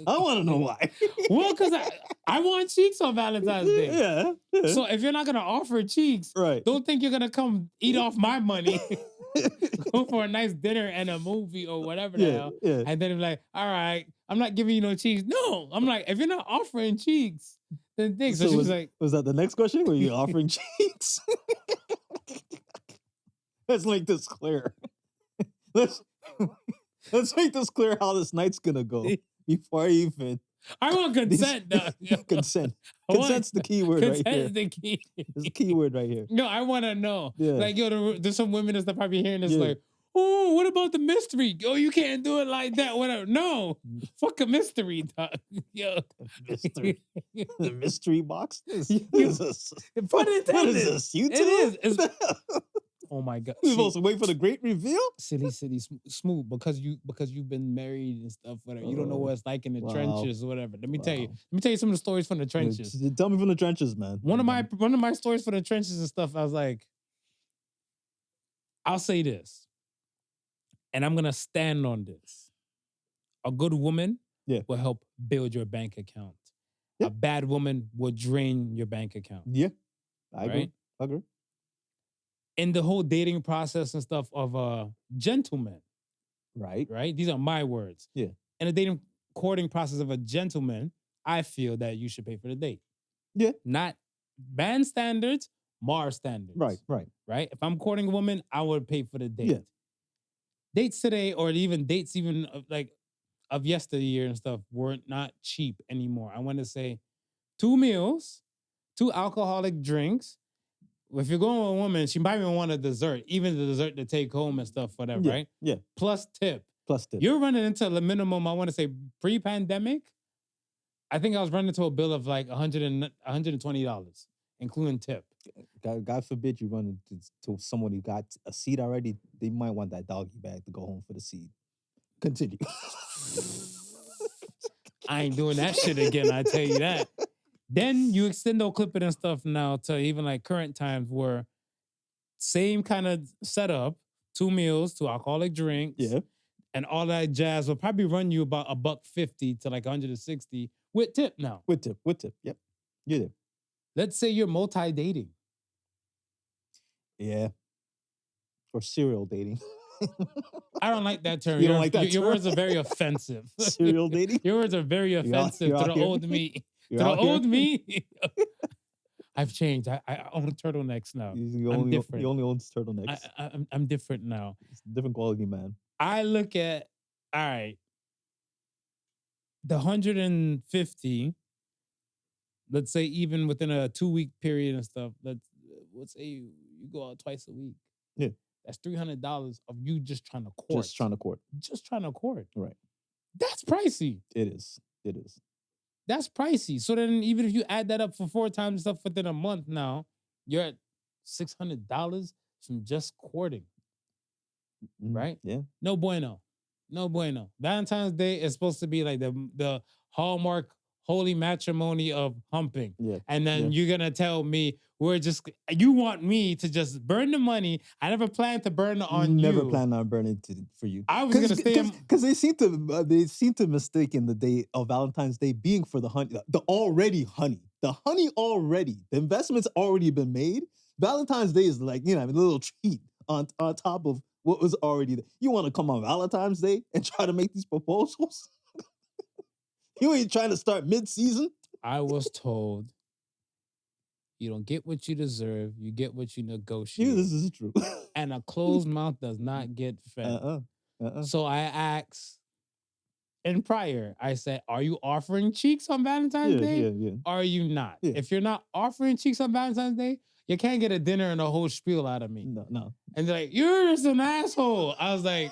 Speaker 1: I want to know why.
Speaker 2: Well, because I want cheeks on Valentine's Day.
Speaker 1: Yeah.
Speaker 2: So if you're not going to offer cheeks, don't think you're going to come eat off my money. Go for a nice dinner and a movie or whatever the hell.
Speaker 1: Yeah.
Speaker 2: And then I'm like, all right, I'm not giving you no cheeks. No, I'm like, if you're not offering cheeks, then think. So she was like,
Speaker 1: was that the next question? Were you offering cheeks? Let's make this clear. Let's make this clear how this night's gonna go before I even.
Speaker 2: I want consent, though.
Speaker 1: Consent. Consent's the key word right here.
Speaker 2: Consent's the key.
Speaker 1: It's the key word right here.
Speaker 2: No, I want to know.
Speaker 1: Yeah.
Speaker 2: Like, there's some women that's probably hearing this like, oh, what about the mystery? Oh, you can't do it like that. Whatever. No, fuck a mystery, dog. Yo.
Speaker 1: Mystery. The mystery box?
Speaker 2: Pun intended.
Speaker 1: What is this? YouTube?
Speaker 2: It is. Oh my God!
Speaker 1: You're supposed to wait for the great reveal?
Speaker 2: Silly, smooth. Because you've been married and stuff. Whatever. You don't know what it's like in the trenches or whatever. Let me tell you. Let me tell you some of the stories from the trenches.
Speaker 1: Tell me from the trenches, man.
Speaker 2: One of my stories for the trenches and stuff. I was like, I'll say this, and I'm gonna stand on this. A good woman will help build your bank account. A bad woman will drain your bank account.
Speaker 1: Yeah, I agree.
Speaker 2: In the whole dating process and stuff of a gentleman. Right? These are my words.
Speaker 1: Yeah.
Speaker 2: In the dating courting process of a gentleman, I feel that you should pay for the date.
Speaker 1: Yeah.
Speaker 2: Not band standards, Mars standards.
Speaker 1: Right.
Speaker 2: If I'm courting a woman, I would pay for the date.
Speaker 1: Yeah.
Speaker 2: Dates today, or even dates even of yesteryear and stuff, were not cheap anymore. I want to say 2 meals, 2 alcoholic drinks. If you're going with a woman, she might even want a dessert, even the dessert to take home and stuff, whatever, right?
Speaker 1: Yeah.
Speaker 2: Plus tip.
Speaker 1: Plus tip.
Speaker 2: You're running into the minimum, I want to say, pre-pandemic. I think I was running into a bill of like $120, including tip.
Speaker 1: God forbid you run to someone who got a seed already. They might want that doggy bag to go home for the seed. Continue.
Speaker 2: I ain't doing that shit again, I tell you that. Then you extend those clipping and stuff now to even like current times where same kind of setup, 2 meals, 2 alcoholic drinks, and all that jazz will probably run you about $150 to like 160 with tip now.
Speaker 1: With tip. Yep. You're there.
Speaker 2: Let's say you're multi-dating.
Speaker 1: Yeah. Or serial dating.
Speaker 2: I don't like that term.
Speaker 1: You don't like that term?
Speaker 2: Your words are very offensive.
Speaker 1: Serial dating?
Speaker 2: Your words are very offensive to the old me. To the old me. I've changed. I own turtlenecks now. I'm different.
Speaker 1: He only owns turtlenecks.
Speaker 2: I'm different now.
Speaker 1: It's a different quality, man.
Speaker 2: I look at, all right, the 150, let's say even within a 2-week period and stuff, let's say you go out twice a week.
Speaker 1: Yeah.
Speaker 2: That's $300 of you just trying to court.
Speaker 1: Just trying to court. Right.
Speaker 2: That's pricey.
Speaker 1: It is.
Speaker 2: That's pricey. So then even if you add that up for 4 times stuff within a month now, you're at $600 from just courting. Right?
Speaker 1: Yeah.
Speaker 2: No bueno. Valentine's Day is supposed to be like the hallmark holy matrimony of humping.
Speaker 1: Yeah.
Speaker 2: And then you're going to tell me you want me to just burn the money. I never planned to burn on you.
Speaker 1: Never planned on burning for you.
Speaker 2: I was going to stay
Speaker 1: because they seem to mistake in the day of Valentine's Day being for the honey, the honey already. The investment's already been made. Valentine's Day is like, a little treat on top of what was already there. You want to come on Valentine's Day and try to make these proposals? You ain't trying to start mid-season?
Speaker 2: I was told you don't get what you deserve. You get what you negotiate.
Speaker 1: Yeah, this is true.
Speaker 2: And a closed mouth does not get fed. So I asked, and prior, I said, are you offering cheeks on Valentine's Day?
Speaker 1: Yeah.
Speaker 2: Are you not?
Speaker 1: Yeah.
Speaker 2: If you're not offering cheeks on Valentine's Day, you can't get a dinner and a whole spiel out of me.
Speaker 1: No.
Speaker 2: And they're like, you're just an asshole. I was like,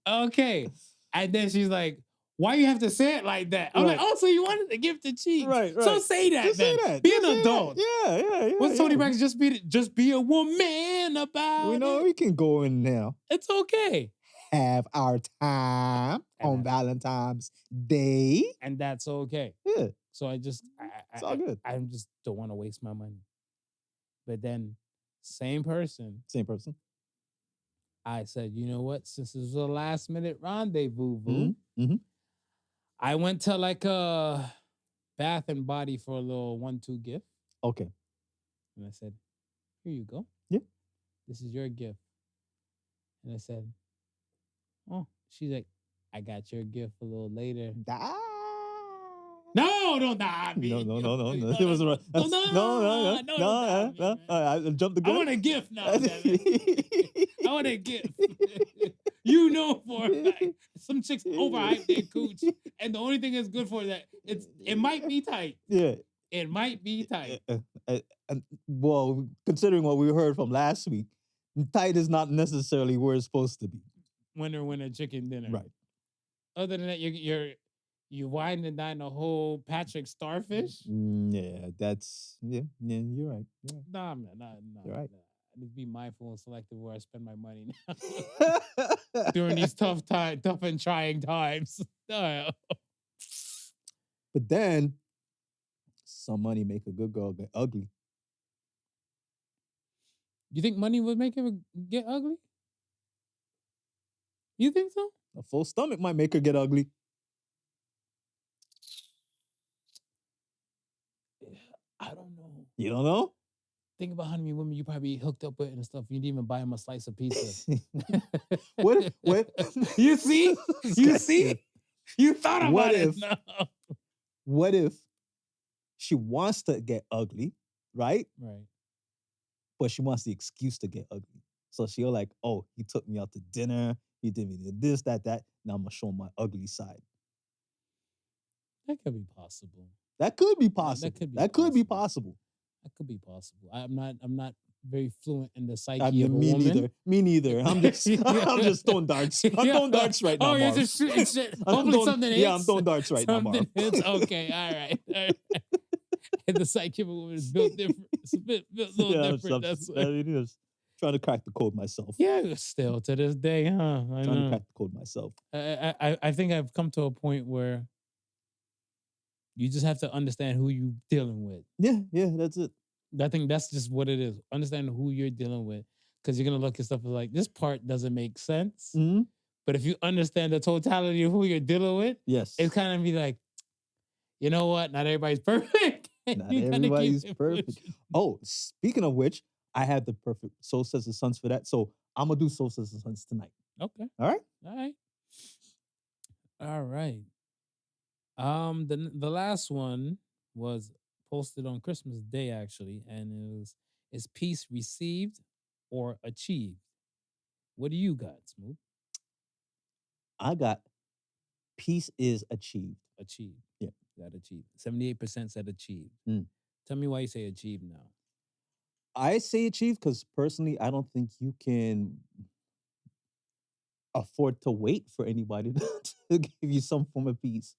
Speaker 2: okay. And then she's like, why you have to say it like that? I'm like, so you wanted to give the cheeks.
Speaker 1: Right.
Speaker 2: So say that
Speaker 1: Just
Speaker 2: then.
Speaker 1: say that.
Speaker 2: Be an adult.
Speaker 1: Yeah.
Speaker 2: What's Tony Braxton? Just be a woman about
Speaker 1: We know
Speaker 2: it.
Speaker 1: we can go in now.
Speaker 2: It's okay.
Speaker 1: Have our time on Valentine's Day.
Speaker 2: And that's okay.
Speaker 1: Yeah.
Speaker 2: So
Speaker 1: it's all good.
Speaker 2: I just don't want to waste my money. But then, same person. I said, you know what? Since this was a last minute rendezvous, I went to like a Bath and Body for a little 1-2 gift.
Speaker 1: Okay.
Speaker 2: And I said, here you go.
Speaker 1: Yeah.
Speaker 2: This is your gift. And I said, oh, she's like, I got your gift a little later. No, don't die me.
Speaker 1: No. It was right. No. I jumped the gun.
Speaker 2: I want a gift now. I want a gift. You know for a fact, some chicks overhype their cooch, and the only thing that's good for that, it might be tight.
Speaker 1: Yeah.
Speaker 2: It might be tight.
Speaker 1: Well, considering what we heard from last week, tight is not necessarily where it's supposed to be.
Speaker 2: Winner, chicken dinner.
Speaker 1: Right.
Speaker 2: Other than that, you wine and dine a whole Patrick starfish.
Speaker 1: Yeah, you're right.
Speaker 2: Nah, man, nah.
Speaker 1: You're right.
Speaker 2: I need to be mindful and selective where I spend my money now. During these tough and trying times.
Speaker 1: But then, some money make a good girl get ugly.
Speaker 2: You think money would make her get ugly? You think so?
Speaker 1: A full stomach might make her get ugly.
Speaker 2: I don't know.
Speaker 1: You don't know?
Speaker 2: Think about how many women you probably hooked up with and stuff. You didn't even buy them a slice of pizza.
Speaker 1: What?
Speaker 2: You see? You see? You thought about it.
Speaker 1: What if she wants to get ugly, right?
Speaker 2: Right.
Speaker 1: But she wants the excuse to get ugly. So she'll like, oh, he took me out to dinner, he did me this, that. Now I'm gonna show my ugly side.
Speaker 2: That could be possible.
Speaker 1: That could be possible. That could be possible.
Speaker 2: That could be possible. I'm not very fluent in the psyche
Speaker 1: I mean,
Speaker 2: of a woman.
Speaker 1: Me neither. I'm just throwing darts. I'm throwing darts right now.
Speaker 2: Oh, you're
Speaker 1: Marv.
Speaker 2: just shooting shit. Hopefully something hits.
Speaker 1: Yeah, I'm throwing darts right now, Marv.
Speaker 2: Hits. Okay, all right. And the psyche of a woman is built different. It's built a little different. That's what
Speaker 1: it is. Trying to crack the code myself.
Speaker 2: Yeah, still to this day, huh?
Speaker 1: Trying to crack the code myself.
Speaker 2: I think I've come to a point where you just have to understand who you're dealing with.
Speaker 1: Yeah, that's it.
Speaker 2: I think that's just what it is. Understand who you're dealing with. Because you're going to look at stuff like, this part doesn't make sense.
Speaker 1: Mm-hmm.
Speaker 2: But if you understand the totality of who you're dealing with,
Speaker 1: yes,
Speaker 2: it's kind of be like, you know what? Not everybody's perfect.
Speaker 1: Not everybody's perfect. Oh, speaking of which, I had the perfect Soul Sisters and Sons for that. So I'm going to do Soul Sisters and Sons tonight.
Speaker 2: Okay.
Speaker 1: All right?
Speaker 2: All right. The last one was posted on Christmas Day, actually, and it was, is peace received or achieved? What do you got, Smooth?
Speaker 1: I got peace is achieved.
Speaker 2: Achieved.
Speaker 1: Yeah.
Speaker 2: Got achieved. 78% said achieved.
Speaker 1: Mm.
Speaker 2: Tell me why you say achieved now.
Speaker 1: I say achieved because personally, I don't think you can afford to wait for anybody to give you some form of peace.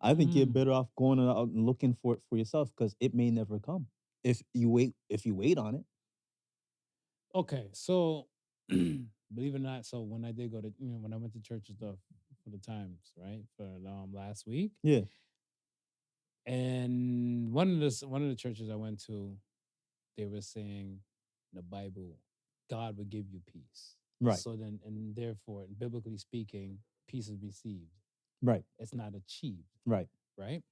Speaker 1: I think you're better off going out and looking for it for yourself because it may never come if you wait on it.
Speaker 2: Okay, so believe it or not, so when I did go to, when I went to church and stuff for the times, right, for last week,
Speaker 1: yeah,
Speaker 2: and one of the churches I went to, they were saying in the Bible, God would give you peace,
Speaker 1: right?
Speaker 2: So then, and therefore, biblically speaking, peace is received,
Speaker 1: right?
Speaker 2: It's not achieved,
Speaker 1: right?
Speaker 2: Right?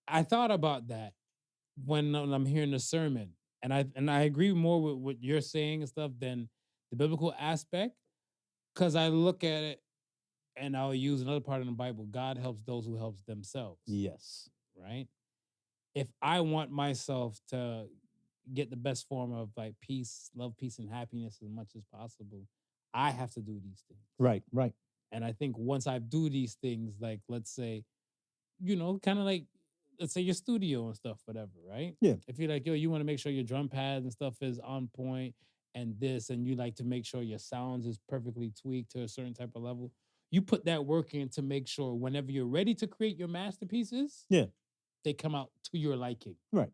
Speaker 2: I thought about that when I'm hearing the sermon, and I agree more with what you're saying and stuff than the biblical aspect, because I look at it and I'll use another part in the Bible. God helps those who helps themselves.
Speaker 1: Yes.
Speaker 2: Right? If I want myself to get the best form of like peace, love, peace, and happiness as much as possible, I have to do these things.
Speaker 1: Right.
Speaker 2: And I think once I do these things, like let's say, kind of like, let's say your studio and stuff, whatever, right?
Speaker 1: Yeah.
Speaker 2: If you're like, yo, you want to make sure your drum pads and stuff is on point and this, and you like to make sure your sounds is perfectly tweaked to a certain type of level, you put that work in to make sure whenever you're ready to create your masterpieces,
Speaker 1: yeah,
Speaker 2: they come out to your liking.
Speaker 1: Right.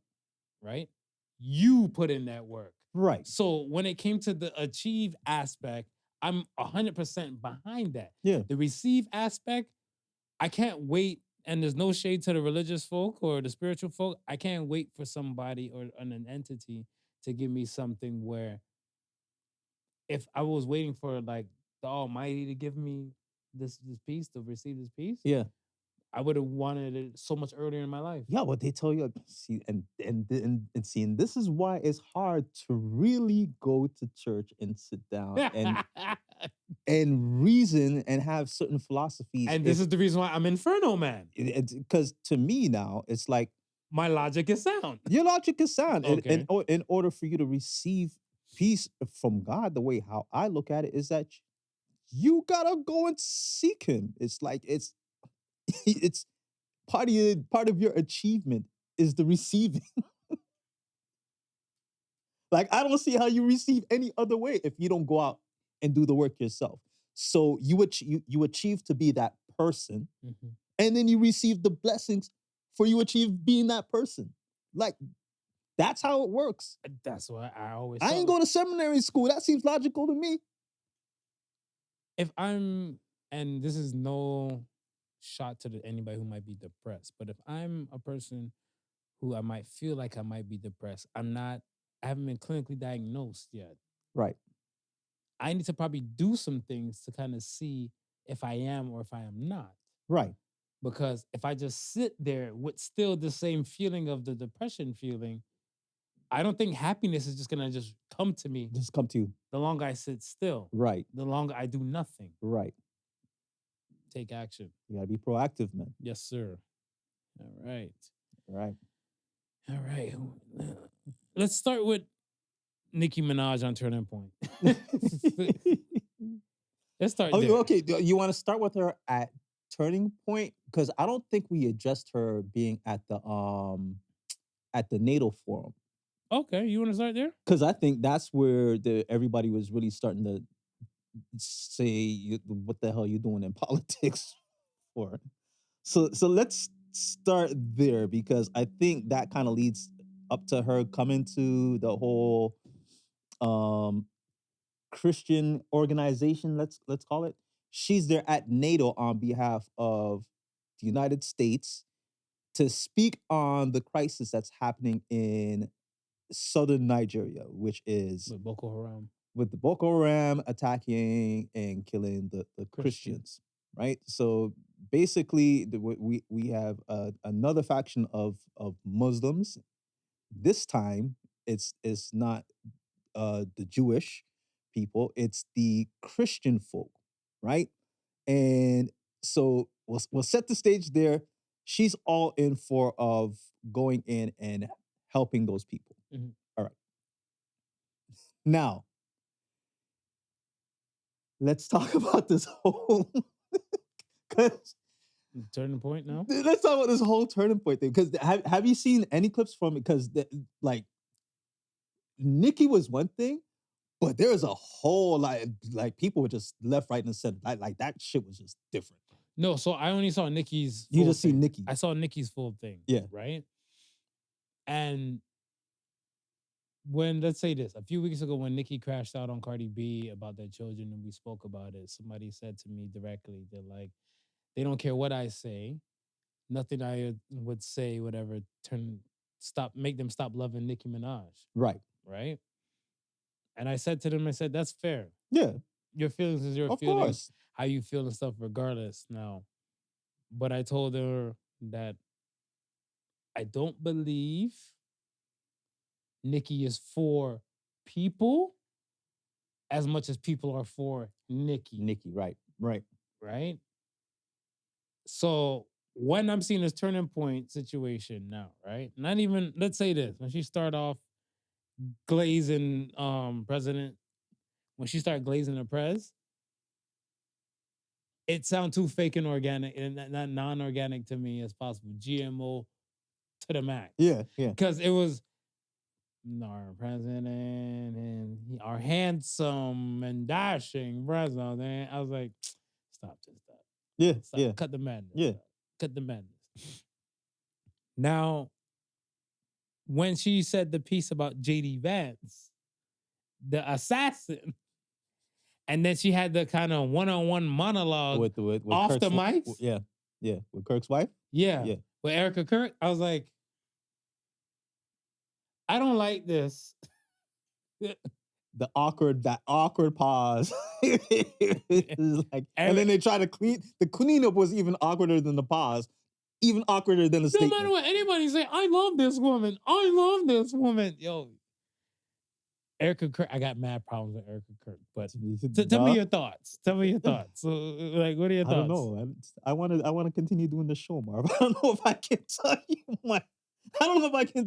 Speaker 2: You put in that work.
Speaker 1: Right.
Speaker 2: So when it came to the achieve aspect, I'm 100% behind that.
Speaker 1: Yeah.
Speaker 2: The receive aspect, I can't wait. And there's no shade to the religious folk or the spiritual folk. I can't wait for somebody or an entity to give me something where if I was waiting for like the Almighty to give me this peace, to receive this peace,
Speaker 1: yeah,
Speaker 2: I would have wanted it so much earlier in my life.
Speaker 1: Yeah, what they tell you, see, and see, and this is why it's hard to really go to church and sit down and reason and have certain philosophies.
Speaker 2: And this is the reason why I'm Inferno Man.
Speaker 1: Because to me now, it's like
Speaker 2: my logic is sound.
Speaker 1: Your logic is sound.
Speaker 2: Okay.
Speaker 1: And in order for you to receive peace from God, the way how I look at it is that you gotta go and seek Him. It's like it's part of your achievement is the receiving. Like I don't see how you receive any other way if you don't go out and do the work yourself. So you achieve to be that person, and then you receive the blessings for you achieve being that person. Like that's how it works.
Speaker 2: That's what I always.
Speaker 1: I ain't going to seminary school. That seems logical to me.
Speaker 2: If I'm, and this is no shot to anybody who might be depressed, but if I'm a person who I might feel like I might be depressed, I haven't been clinically diagnosed yet.
Speaker 1: Right.
Speaker 2: I need to probably do some things to kind of see if I am or if I am not.
Speaker 1: Right.
Speaker 2: Because if I just sit there with still the same feeling of the depression feeling, I don't think happiness is just going to just come to me.
Speaker 1: Just come to you.
Speaker 2: The longer I sit still.
Speaker 1: Right.
Speaker 2: The longer I do nothing.
Speaker 1: Right.
Speaker 2: Take action.
Speaker 1: You got to be proactive, man.
Speaker 2: Yes, sir. All right.
Speaker 1: Right.
Speaker 2: All right. Let's start with Nicki Minaj on Turning Point. Let's start there.
Speaker 1: Okay, you want to start with her at Turning Point? Because I don't think we addressed her being at the NATO forum.
Speaker 2: Okay, you want to start there?
Speaker 1: Because I think that's where everybody was really starting to say, what the hell are you doing in politics for? So let's start there, because I think that kind of leads up to her coming to the whole Christian organization, let's call it. She's there at NATO on behalf of the United States to speak on the crisis that's happening in southern Nigeria, which is
Speaker 2: With Boko Haram.
Speaker 1: with the Boko Haram attacking and killing the Christians, right? So basically, we have another faction of Muslims. This time, it's not the Jewish people; it's the Christian folk, right? And so we'll set the stage there. She's all in for of going in and helping those people.
Speaker 2: Mhm.
Speaker 1: All right. Now, let's talk about this whole
Speaker 2: Turning Point now.
Speaker 1: Let's talk about this whole Turning Point thing. Because have you seen any clips from it? Because like Nicki was one thing, but there was a whole lot, like people were just left, right, and center. Like that shit was just different.
Speaker 2: No, so I only saw Nicki's.
Speaker 1: You just see Nicki.
Speaker 2: I saw Nicki's full thing.
Speaker 1: Yeah.
Speaker 2: Right. And when, let's say this, a few weeks ago when Nicki crashed out on Cardi B about their children and we spoke about it, somebody said to me directly, they're like, they don't care what I say, nothing I would say, whatever, make them stop loving Nicki Minaj.
Speaker 1: Right.
Speaker 2: Right. And I said to them, I said, that's fair.
Speaker 1: Yeah.
Speaker 2: Your feelings is your
Speaker 1: Of
Speaker 2: feelings.
Speaker 1: course.
Speaker 2: How you feel and stuff, regardless. Now, but I told her that I don't believe Nicki is for people as much as people are for Nicki.
Speaker 1: Nicki, right.
Speaker 2: Right? So when I'm seeing this Turning Point situation now, right? Not even, let's say this, when she start off glazing president, when she started glazing the prez, it sounds too fake and organic and not non-organic to me as possible. GMO to the max.
Speaker 1: Yeah.
Speaker 2: Because it was our president and our handsome and dashing president. And I was like, stop this stuff.
Speaker 1: Yeah.
Speaker 2: Stop.
Speaker 1: Yeah.
Speaker 2: Cut the madness.
Speaker 1: Yeah.
Speaker 2: Cut the madness. Now, when she said the piece about JD Vance, the assassin, and then she had the kind of one-on-one monologue
Speaker 1: with
Speaker 2: off
Speaker 1: Kirk's,
Speaker 2: the mics.
Speaker 1: Yeah. With Kirk's wife.
Speaker 2: Yeah.
Speaker 1: Yeah.
Speaker 2: With Erica Kirk, I was like, I don't like this.
Speaker 1: That awkward pause. Like, and then they try to clean. The cleanup was even awkwarder than the pause, even awkwarder than the statement.
Speaker 2: No matter what anybody say, I love this woman. I love this woman. Yo, Erica Kirk, I got mad problems with Erica Kirk, but tell me your thoughts. Tell me your thoughts. So, like, what are your thoughts?
Speaker 1: I don't know. I want to continue doing the show, Marv. I don't know if I can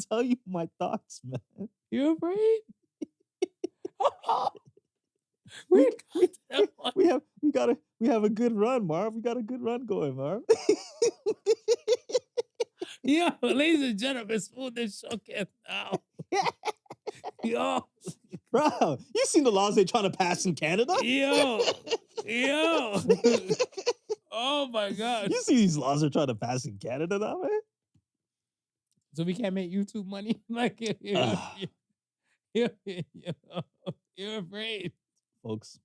Speaker 1: tell you my thoughts, man.
Speaker 2: You afraid?
Speaker 1: we have a good run, Marv. We got a good run going, Marv.
Speaker 2: Yeah, ladies and gentlemen, smooth and shook it now. Yo,
Speaker 1: bro, you seen the laws they're trying to pass in Canada?
Speaker 2: Yo. Oh my God.
Speaker 1: You see these laws they're trying to pass in Canada now, man?
Speaker 2: So we can't make YouTube money? Like, you're afraid.
Speaker 1: Folks.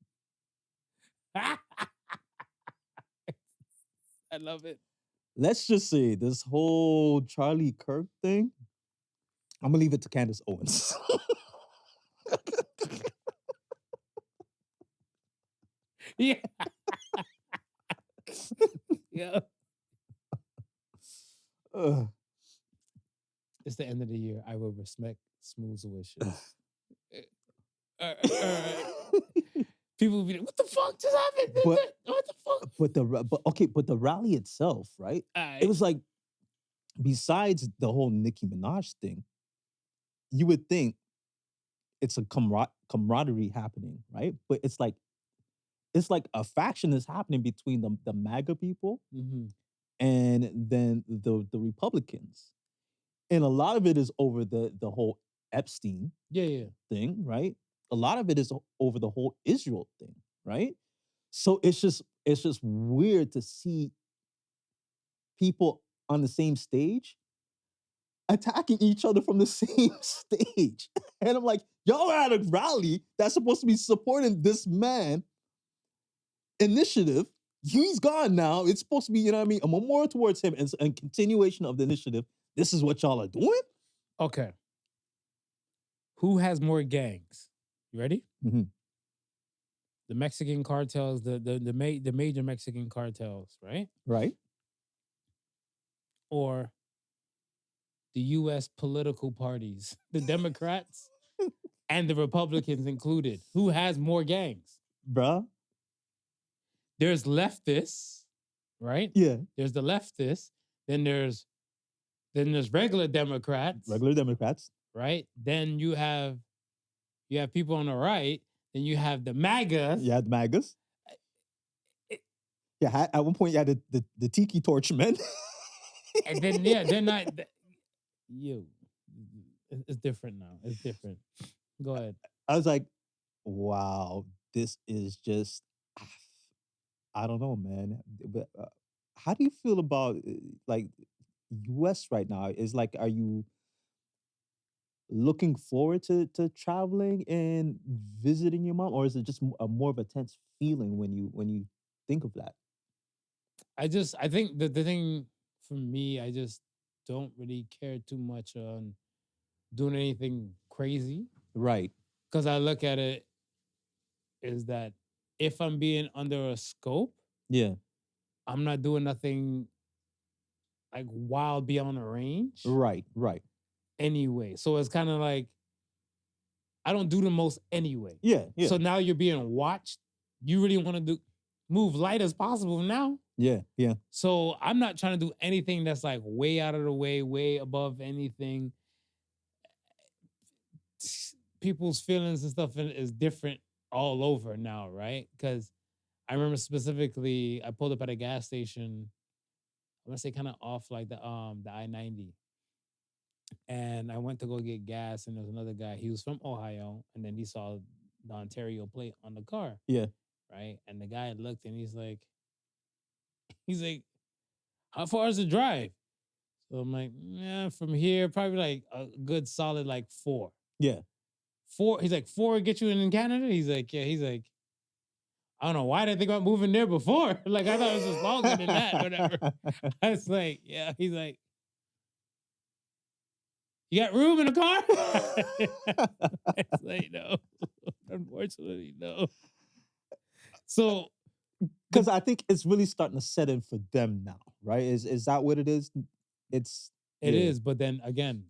Speaker 2: I love it.
Speaker 1: Let's just say this whole Charlie Kirk thing, I'm going to leave it to Candace Owens.
Speaker 2: Yeah. Yeah. It's the end of the year. I will respect Smooth's wishes. All right. People will be like, what the fuck just happened? What the fuck?
Speaker 1: But the rally itself, right? It was like besides the whole Nicki Minaj thing, you would think it's a camaraderie happening, right? But it's like a faction is happening between the MAGA people and then the Republicans. And a lot of it is over the whole Epstein thing, right? A lot of it is over the whole Israel thing, right? So it's just weird to see people on the same stage attacking each other from the same stage. And I'm like, y'all are at a rally that's supposed to be supporting this man initiative. He's gone now. It's supposed to be, you know what I mean, a memorial towards him and continuation of the initiative. This is what y'all are doing?
Speaker 2: Okay. Who has more gangs? You ready?
Speaker 1: Mm-hmm.
Speaker 2: The Mexican cartels, the major Mexican cartels, right?
Speaker 1: Right.
Speaker 2: Or the U.S. political parties, the Democrats and the Republicans included. Who has more gangs?
Speaker 1: Bruh.
Speaker 2: There's leftists, right?
Speaker 1: Yeah.
Speaker 2: There's the leftists. Then there's regular Democrats.
Speaker 1: Regular Democrats.
Speaker 2: Right? Then you have people on the right. Then you have the MAGAs.
Speaker 1: Yeah, the MAGAs. Yeah, at one point you had the Tiki Torch men.
Speaker 2: And then they're not. It's different now. It's different. Go ahead.
Speaker 1: I was like, wow, this is just, I don't know, man. But how do you feel about like US right now? Is like, are you looking forward to traveling and visiting your mom, or is it just a more of a tense feeling when you think of that?
Speaker 2: I think that the thing for me, I just don't really care too much on doing anything crazy.
Speaker 1: Right.
Speaker 2: Because I look at it is that if I'm being under a scope,
Speaker 1: yeah,
Speaker 2: I'm not doing nothing like wild beyond a range.
Speaker 1: Right.
Speaker 2: Anyway. So it's kind of like I don't do the most anyway.
Speaker 1: Yeah.
Speaker 2: So now you're being watched. You really want to move light as possible now.
Speaker 1: Yeah.
Speaker 2: So I'm not trying to do anything that's like way out of the way, way above anything. People's feelings and stuff is different all over now, right? Because I remember specifically, I pulled up at a gas station. I'm gonna say kind of off like the I-90, and I went to go get gas, and there was another guy. He was from Ohio, and then he saw the Ontario plate on the car.
Speaker 1: Yeah.
Speaker 2: Right, and the guy looked, and he's like, "How far is the drive?" So I'm like, "Yeah, from here, probably like a good solid like 4."
Speaker 1: Yeah.
Speaker 2: 4. He's like, 4 get you in Canada? He's like, yeah. He's like, I don't know why did I think about moving there before. Like I thought it was just longer than that. Whatever. I was like, yeah. He's like, you got room in the car? It's like, no. Unfortunately, no. So,
Speaker 1: because I think it's really starting to set in for them now, right? Is that what it is?
Speaker 2: It is, but then again,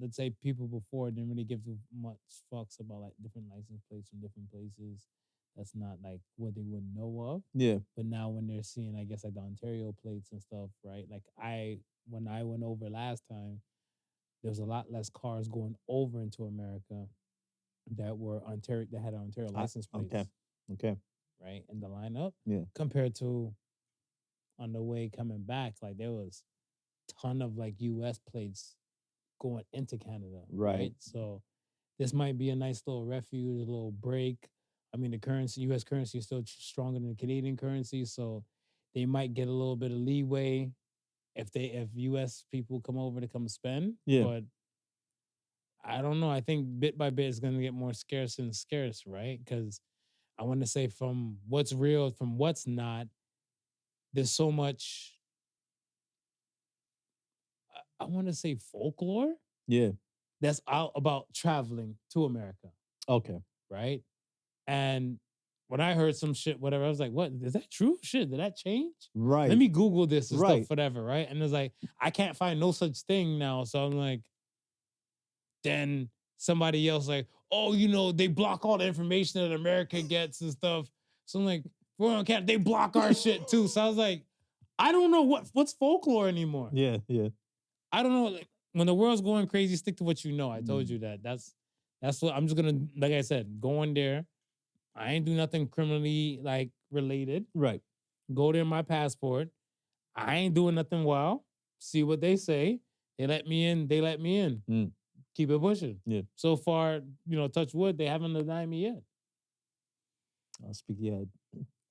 Speaker 2: let's say people before didn't really give too much fucks about like different license plates from different places. That's not like what they wouldn't know of.
Speaker 1: Yeah.
Speaker 2: But now when they're seeing, I guess like the Ontario plates and stuff, right? Like when I went over last time, there was a lot less cars going over into America that were Ontario that had Ontario license plates.
Speaker 1: Okay.
Speaker 2: Right? In the lineup.
Speaker 1: Yeah.
Speaker 2: Compared to on the way coming back, like there was a ton of like US plates going into Canada. Right. So this might be a nice little refuge, a little break. I mean, the currency, US currency is still stronger than the Canadian currency. So they might get a little bit of leeway if US people come over to come spend.
Speaker 1: Yeah.
Speaker 2: But I don't know. I think bit by bit it's going to get more scarce and scarce, right? Because I want to say from what's real, from what's not, there's so much, I want to say folklore.
Speaker 1: Yeah.
Speaker 2: That's out about traveling to America.
Speaker 1: Okay.
Speaker 2: Right. And when I heard some shit, whatever, I was like, what? Is that true? Shit, did that change?
Speaker 1: Right.
Speaker 2: Let me Google this and stuff, whatever, right? And it's like, I can't find no such thing now. So I'm like, then somebody else like, oh, they block all the information that America gets and stuff. So I'm like, we're on Canada, they block our shit too. So I was like, I don't know what's folklore anymore.
Speaker 1: Yeah.
Speaker 2: I don't know. Like, when the world's going crazy, stick to what you know. I told you that. That's what I'm just gonna, like I said, go in there. I ain't do nothing criminally like related.
Speaker 1: Right.
Speaker 2: Go there, my passport. I ain't doing nothing wild. See what they say. They let me in. They let me in. Keep it pushing.
Speaker 1: Yeah.
Speaker 2: So far, touch wood, they haven't denied me yet.
Speaker 1: I'll speak. Yeah.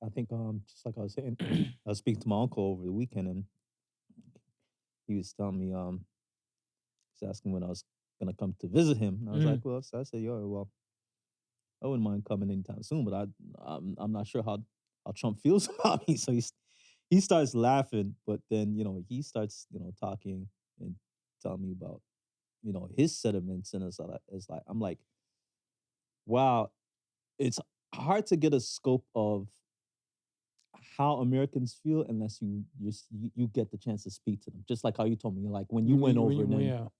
Speaker 1: I think just like I was saying, I was speaking to my uncle over the weekend, and he was telling me he's asking when I was gonna come to visit him, and I was like, well, so I said, yo, well, I wouldn't mind coming anytime soon, but I'm not sure how Trump feels about me. So he starts laughing, but then he starts talking and telling me about his sentiments, and it's like I'm like, wow, it's hard to get a scope of how Americans feel unless you get the chance to speak to them. Just like how you told me, like when you went over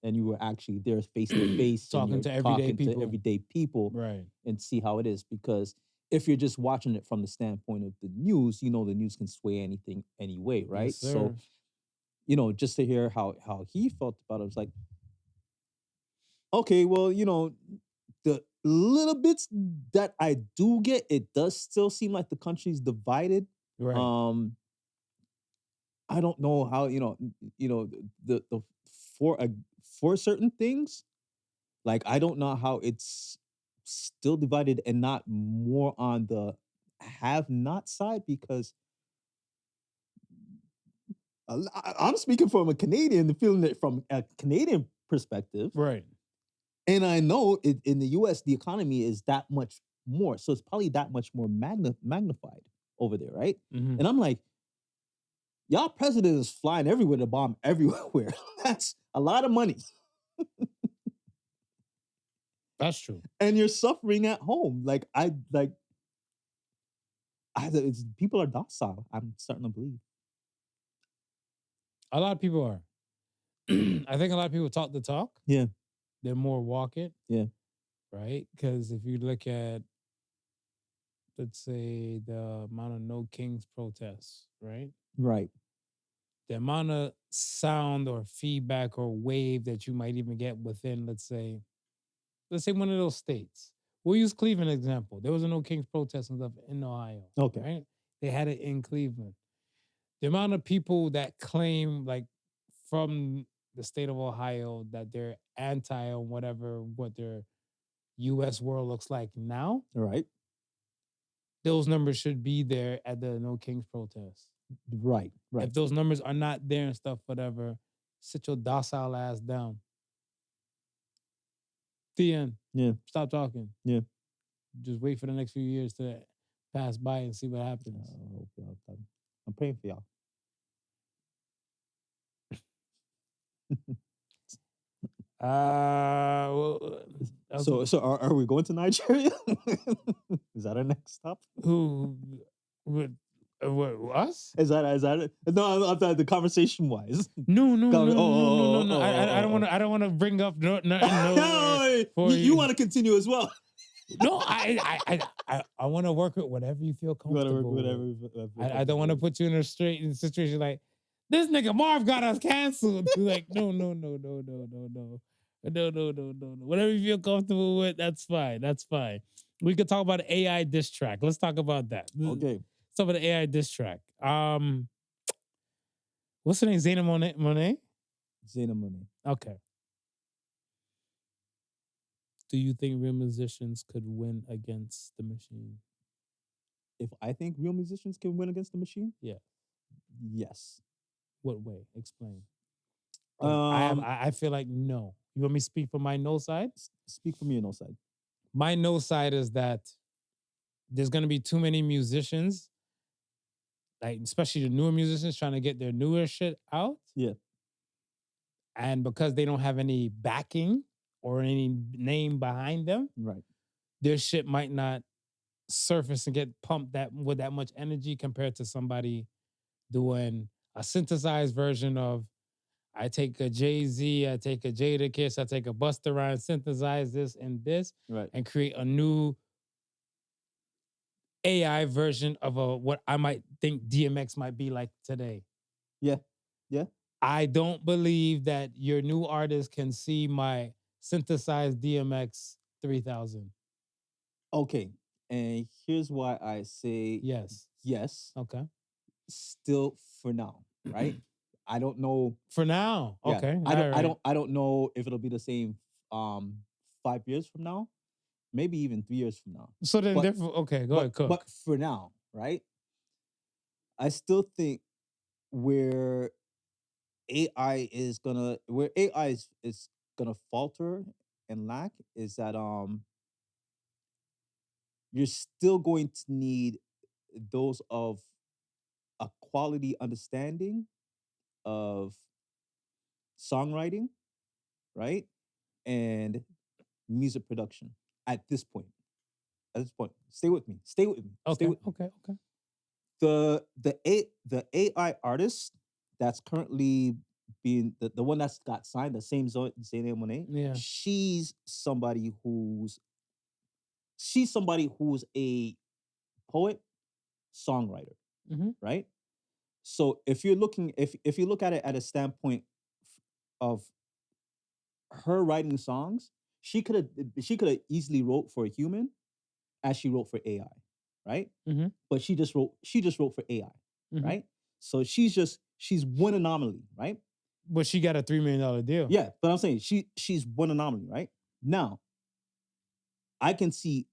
Speaker 1: and you were actually there face to face,
Speaker 2: talking to everyday people,
Speaker 1: right, and see how it is. Because if you're just watching it from the standpoint of the news, the news can sway anything anyway, right?
Speaker 2: Yes,
Speaker 1: so, just to hear how he felt about it, I was like, okay, well, the little bits that I do get, it does still seem like the country's divided.
Speaker 2: Right.
Speaker 1: I don't know how the for certain things, like I don't know how it's still divided and not more on the have not side, because I'm speaking from a Canadian, feeling it from a Canadian perspective,
Speaker 2: right?
Speaker 1: And I know in the U.S. the economy is that much more, so it's probably that much more magnified over there, right? And I'm like, y'all president is flying everywhere to bomb everywhere. That's a lot of money.
Speaker 2: That's true.
Speaker 1: And you're suffering at home. People are docile. I'm starting to believe.
Speaker 2: A lot of people are. I think a lot of people talk the talk.
Speaker 1: Yeah.
Speaker 2: They're more walk it.
Speaker 1: Yeah.
Speaker 2: Right? Because if you look at, let's say, the amount of No Kings protests, right?
Speaker 1: Right.
Speaker 2: The amount of sound or feedback or wave that you might even get within, let's say one of those states. We'll use Cleveland example. There was a No Kings protest and stuff in Ohio.
Speaker 1: Okay.
Speaker 2: Right? They had it in Cleveland. The amount of people that claim, like, from the state of Ohio, that they're anti on what their U.S. world looks like now.
Speaker 1: Right.
Speaker 2: Those numbers should be there at the No Kings protest.
Speaker 1: Right.
Speaker 2: If those numbers are not there and stuff, whatever, sit your docile ass down. The end.
Speaker 1: Yeah.
Speaker 2: Stop talking.
Speaker 1: Yeah.
Speaker 2: Just wait for the next few years to pass by and see what happens.
Speaker 1: I'm praying for y'all. So are we going to Nigeria? Is that our next stop?
Speaker 2: Who would us?
Speaker 1: Is that no? I thought the conversation wise.
Speaker 2: No. I don't want to bring up no.
Speaker 1: You want to continue as well.
Speaker 2: No, I want to work with whatever you feel comfortable. I don't want to put you in a situation like this nigga Marv got us canceled. Like no. Whatever you feel comfortable with, that's fine. That's fine. We could talk about AI diss track. Let's talk about that.
Speaker 1: Okay.
Speaker 2: Let's talk about the AI diss track. What's her name? Zaina Monet?
Speaker 1: Zaina Monet.
Speaker 2: Okay. Do you think real musicians could win against the machine?
Speaker 1: If I think real musicians can win against the machine?
Speaker 2: Yeah.
Speaker 1: Yes.
Speaker 2: What way? Explain. I feel like no. You want me to speak for my no side?
Speaker 1: Speak for me your no side.
Speaker 2: My no side is that there's going to be too many musicians, like especially the newer musicians trying to get their newer shit out.
Speaker 1: Yeah.
Speaker 2: And because they don't have any backing or any name behind them,
Speaker 1: right,
Speaker 2: their shit might not surface and get pumped with that much energy compared to somebody doing a synthesized version of, I take a Jay-Z, I take a JDcreations, I take a Busta Rhymes, synthesize this and this,
Speaker 1: right,
Speaker 2: and create a new AI version of what I might think DMX might be like today.
Speaker 1: Yeah. Yeah.
Speaker 2: I don't believe that your new artist can see my synthesized DMX 3000.
Speaker 1: Okay. And here's why I say
Speaker 2: Yes.
Speaker 1: yes.
Speaker 2: Okay.
Speaker 1: Still for now, right? I don't know.
Speaker 2: For now.
Speaker 1: Yeah,
Speaker 2: Okay.
Speaker 1: I don't know if it'll be the same 5 years from now, maybe even 3 years from now.
Speaker 2: So then,
Speaker 1: But-
Speaker 2: okay, go ahead, Cook.
Speaker 1: But for now, right? I still think where AI is gonna falter and lack is that you're still going to need those of a quality understanding of songwriting, right? And music production at this point. At this point, stay with me. Stay with me. Stay
Speaker 2: Okay.
Speaker 1: with me.
Speaker 2: Okay.
Speaker 1: The AI artist that's currently being the one that's got signed, the same Zayn Monet.
Speaker 2: Yeah.
Speaker 1: She's somebody who's a poet, songwriter,
Speaker 2: Mhm.
Speaker 1: right? So if you look at it at a standpoint of her writing songs, she could have easily wrote for a human as she wrote for AI, right?
Speaker 2: Mhm.
Speaker 1: But she just wrote for AI,
Speaker 2: Mhm.
Speaker 1: right? So she's one anomaly, right?
Speaker 2: But she got a $3 million deal.
Speaker 1: Yeah, but I'm saying she's one anomaly, right? Now, I can see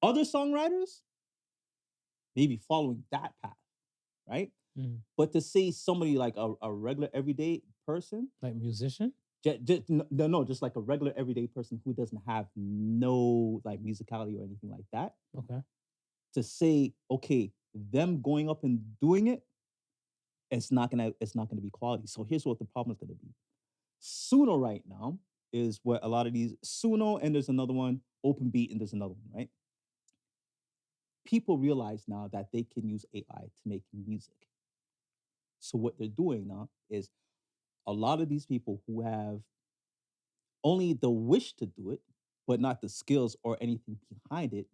Speaker 1: other songwriters maybe following that path, right?
Speaker 2: Mhm.
Speaker 1: But to say somebody like a regular everyday person,
Speaker 2: Like musician?
Speaker 1: just like a regular everyday person who doesn't have no like musicality or anything like that,
Speaker 2: Okay.
Speaker 1: to say, okay, them going up and doing it, it's not gonna be quality. So here's what the problem is gonna be. Suno right now is what a lot of these Suno, and there's another one, Open Beat, and there's another one, right? People realize now that they can use AI to make music. So what they're doing now is a lot of these people who have only the wish to do it, but not the skills or anything behind it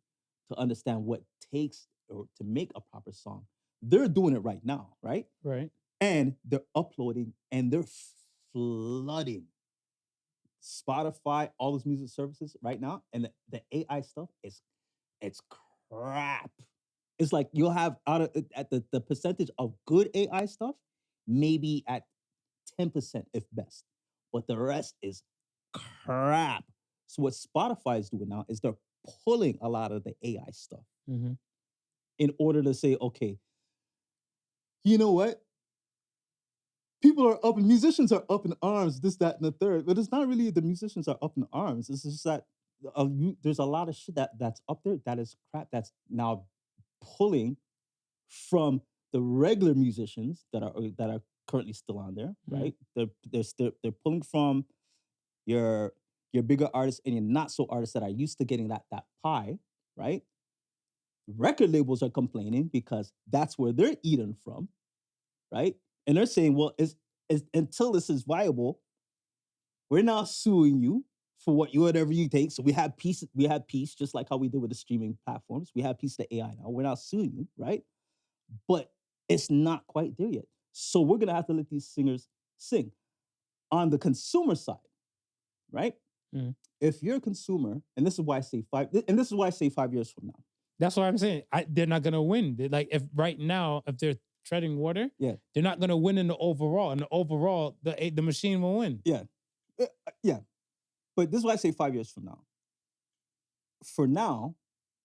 Speaker 1: to understand what takes or to make a proper song. They're doing it right now, right?
Speaker 2: Right.
Speaker 1: And they're uploading and they're flooding Spotify, all those music services right now. And the AI stuff is it's crap. It's like you'll have out of at the percentage of good AI stuff, maybe at 10% if best. But the rest is crap. So what Spotify is doing now is they're pulling a lot of the AI stuff
Speaker 2: Mhm.
Speaker 1: in order to say, okay, you know what? People are up, musicians are up in arms, this, that, and the third. But it's not really the musicians are up in arms. It's just that there's a lot of shit that's up there that is crap that's now pulling from the regular musicians that are currently still on there, right? They're pulling from your bigger artists and your not so artists that are used to getting that pie, right? Record labels are complaining because that's where they're eating from, right? And they're saying, well, is until this is viable, we're not suing you for whatever you take. So we have peace, just like how we did with the streaming platforms. We have peace to AI now. We're not suing you, right? But it's not quite there yet. So we're gonna have to let these singers sing. On the consumer side, right?
Speaker 2: Mhm.
Speaker 1: If you're a consumer, and this is why I say 5 years from now.
Speaker 2: That's what I'm saying. They're not gonna win. Like if right now, if they're treading water,
Speaker 1: Yeah.
Speaker 2: they're not gonna win in the overall. In the overall, the machine will win.
Speaker 1: Yeah. Yeah. But this is why I say 5 years from now. For now,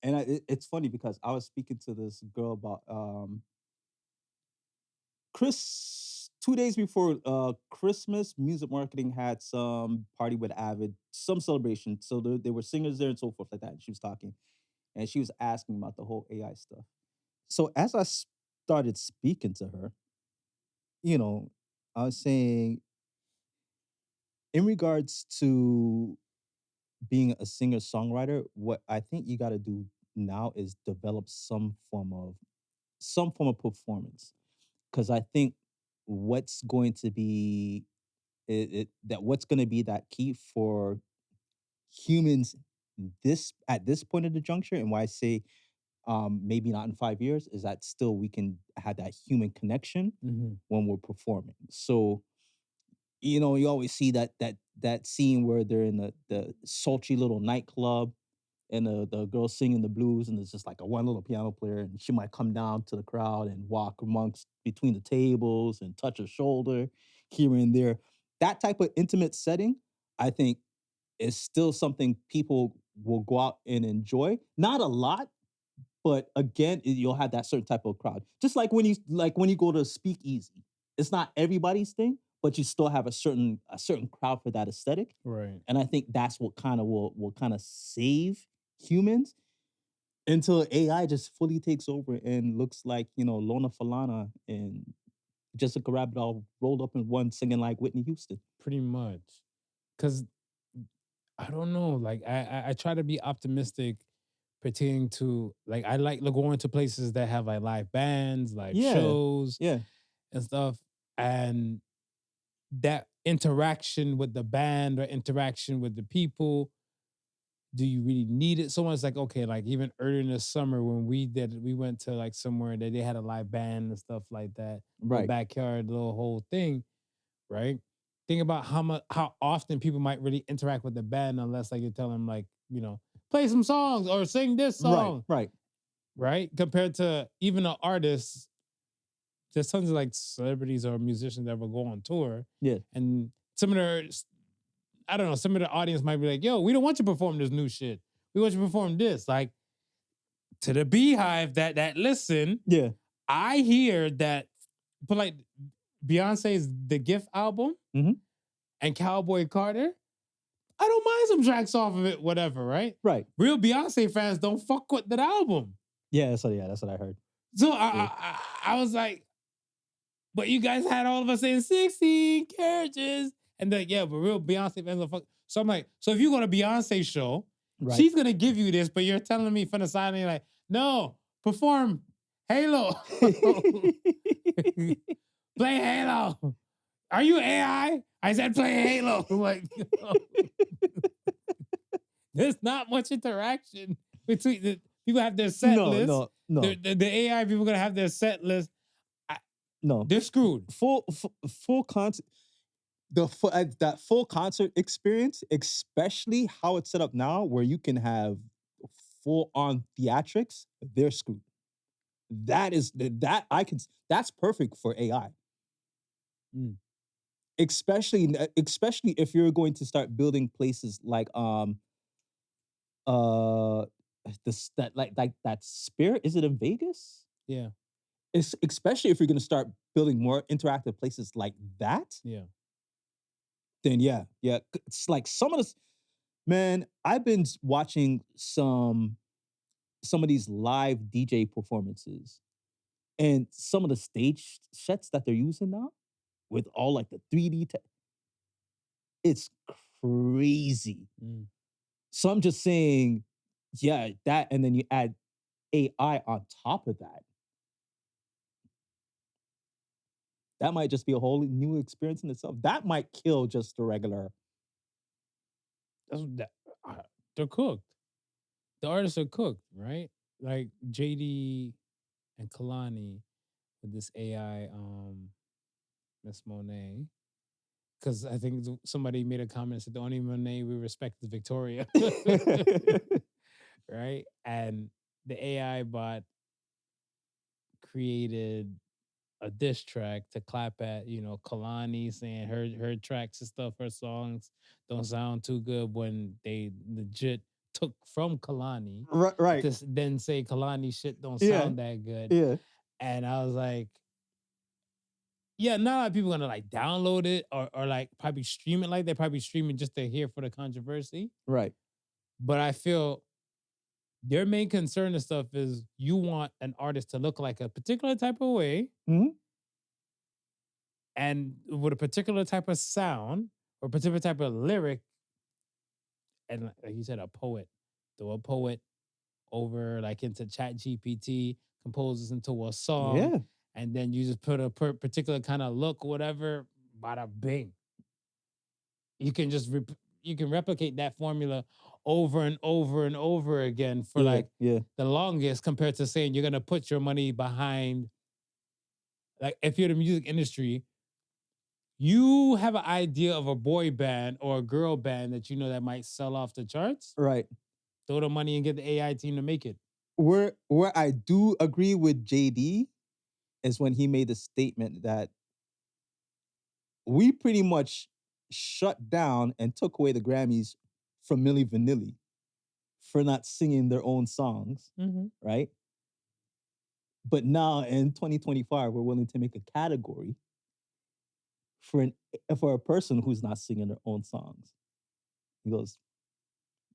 Speaker 1: and it's funny because I was speaking to this girl about Chris 2 days before Christmas. Music marketing had some party with Avid, some celebration. So there were singers there and so forth like that. And she was talking, and she was asking about the whole AI stuff. So as I started speaking to her, I was saying, in regards to being a singer songwriter, what I think you got to do now is develop some form of performance, because I think what's going to be what's going to be that key for humans this at this point of the juncture, and why I say maybe not in 5 years, is that still we can have that human connection when we're performing. So, you know, you always see that scene where they're in the sultry little nightclub and the girl singing the blues, and there's just like a one little piano player, and she might come down to the crowd and walk amongst between the tables and touch her shoulder here and there. That type of intimate setting, I think, is still something people will go out and enjoy. Not a lot, but again, you'll have that certain type of crowd. Just like when you go to speakeasy, it's not everybody's thing, but you still have a certain crowd for that aesthetic.
Speaker 2: Right.
Speaker 1: And I think that's what kind of will kind of save humans until AI just fully takes over and looks like, Lona Falana and Jessica Rabbit all rolled up in one singing like Whitney Houston.
Speaker 2: Pretty much. Cause I don't know. Like I try to be optimistic pertaining to, like, I like going to places that have like live bands, live shows,
Speaker 1: Yeah.
Speaker 2: and stuff. And that interaction with the band or interaction with the people, do you really need it? Someone's like, okay, like even earlier in the summer when we went to like somewhere that they had a live band and stuff like that.
Speaker 1: Right.
Speaker 2: The backyard, little whole thing, right? Think about how often people might really interact with the band unless like you tell them like, play some songs or sing this song. Right? Compared to even an artist, there's tons of like celebrities or musicians that will go on tour.
Speaker 1: Yeah.
Speaker 2: And some of the audience might be like, yo, we don't want you to perform this new shit. We want you to perform this. Like, to the Beehive that listen,
Speaker 1: Yeah.
Speaker 2: I hear that, but like Beyonce's The Gift album and Cowboy Carter, I don't mind some tracks off of it, whatever, right?
Speaker 1: Right.
Speaker 2: Real Beyonce fans don't fuck with that album.
Speaker 1: Yeah, that's what I heard.
Speaker 2: So I was like, but you guys had all of us saying 16 carriages. And then, yeah, but real Beyonce fans don't fuck. So I'm like, so if you go to Beyonce show, she's going to give you this, but you're telling me from the side, and you're like, no, perform Halo. Play Halo. Are you AI? I said play Halo. Like, there's not much interaction between the people have their set list.
Speaker 1: No.
Speaker 2: The AI people are going to have their set list.
Speaker 1: No,
Speaker 2: they're screwed.
Speaker 1: Full concert, that full concert experience, especially how it's set up now, where you can have full on theatrics, they're screwed. That's perfect for AI. Especially if you're going to start building places like that Spirit, is it in Vegas?
Speaker 2: Yeah.
Speaker 1: It's, especially if you're going to start building more interactive places like that.
Speaker 2: Yeah.
Speaker 1: Then yeah. It's like some of this, man, I've been watching some of these live DJ performances and some of the stage sets that they're using now with all like the 3D it's crazy. So I'm just saying, yeah, that, and then you add AI on top of that. That might just be a whole new experience in itself. That might kill just the regular.
Speaker 2: They're cooked. The artists are cooked, right? Like JD and Kalani with this AI, Miss Monet. Because I think somebody made a comment and said the only Monet we respect is Victoria. Right? And the AI bot created a diss track to clap at, Kalani, saying her tracks and stuff, her songs don't sound too good, when they legit took from Kalani.
Speaker 1: Right.
Speaker 2: To then say Kalani shit don't sound that good.
Speaker 1: Yeah.
Speaker 2: And I was like, yeah, not a lot of people gonna like download it or like probably stream it like they're probably streaming just to hear for the controversy.
Speaker 1: Right.
Speaker 2: But I feel their main concern and stuff is you want an artist to look like a particular type of way and with a particular type of sound or a particular type of lyric. And like you said, a poet. Throw a poet over like into Chat GPT, composes into a song.
Speaker 1: Yeah.
Speaker 2: And then you just put a particular kind of look, whatever, bada bing. You can just you can replicate that formula over and over and over again for the longest, compared to saying you're gonna put your money behind. Like if you're the music industry, you have an idea of a boy band or a girl band that you know that might sell off the charts.
Speaker 1: Right.
Speaker 2: Throw the money and get the AI team to make it.
Speaker 1: Where I do agree with JD is when he made the statement that we pretty much shut down and took away the Grammys from Milli Vanilli for not singing their own songs, right? But now in 2025, we're willing to make a category for a person who's not singing their own songs. He goes,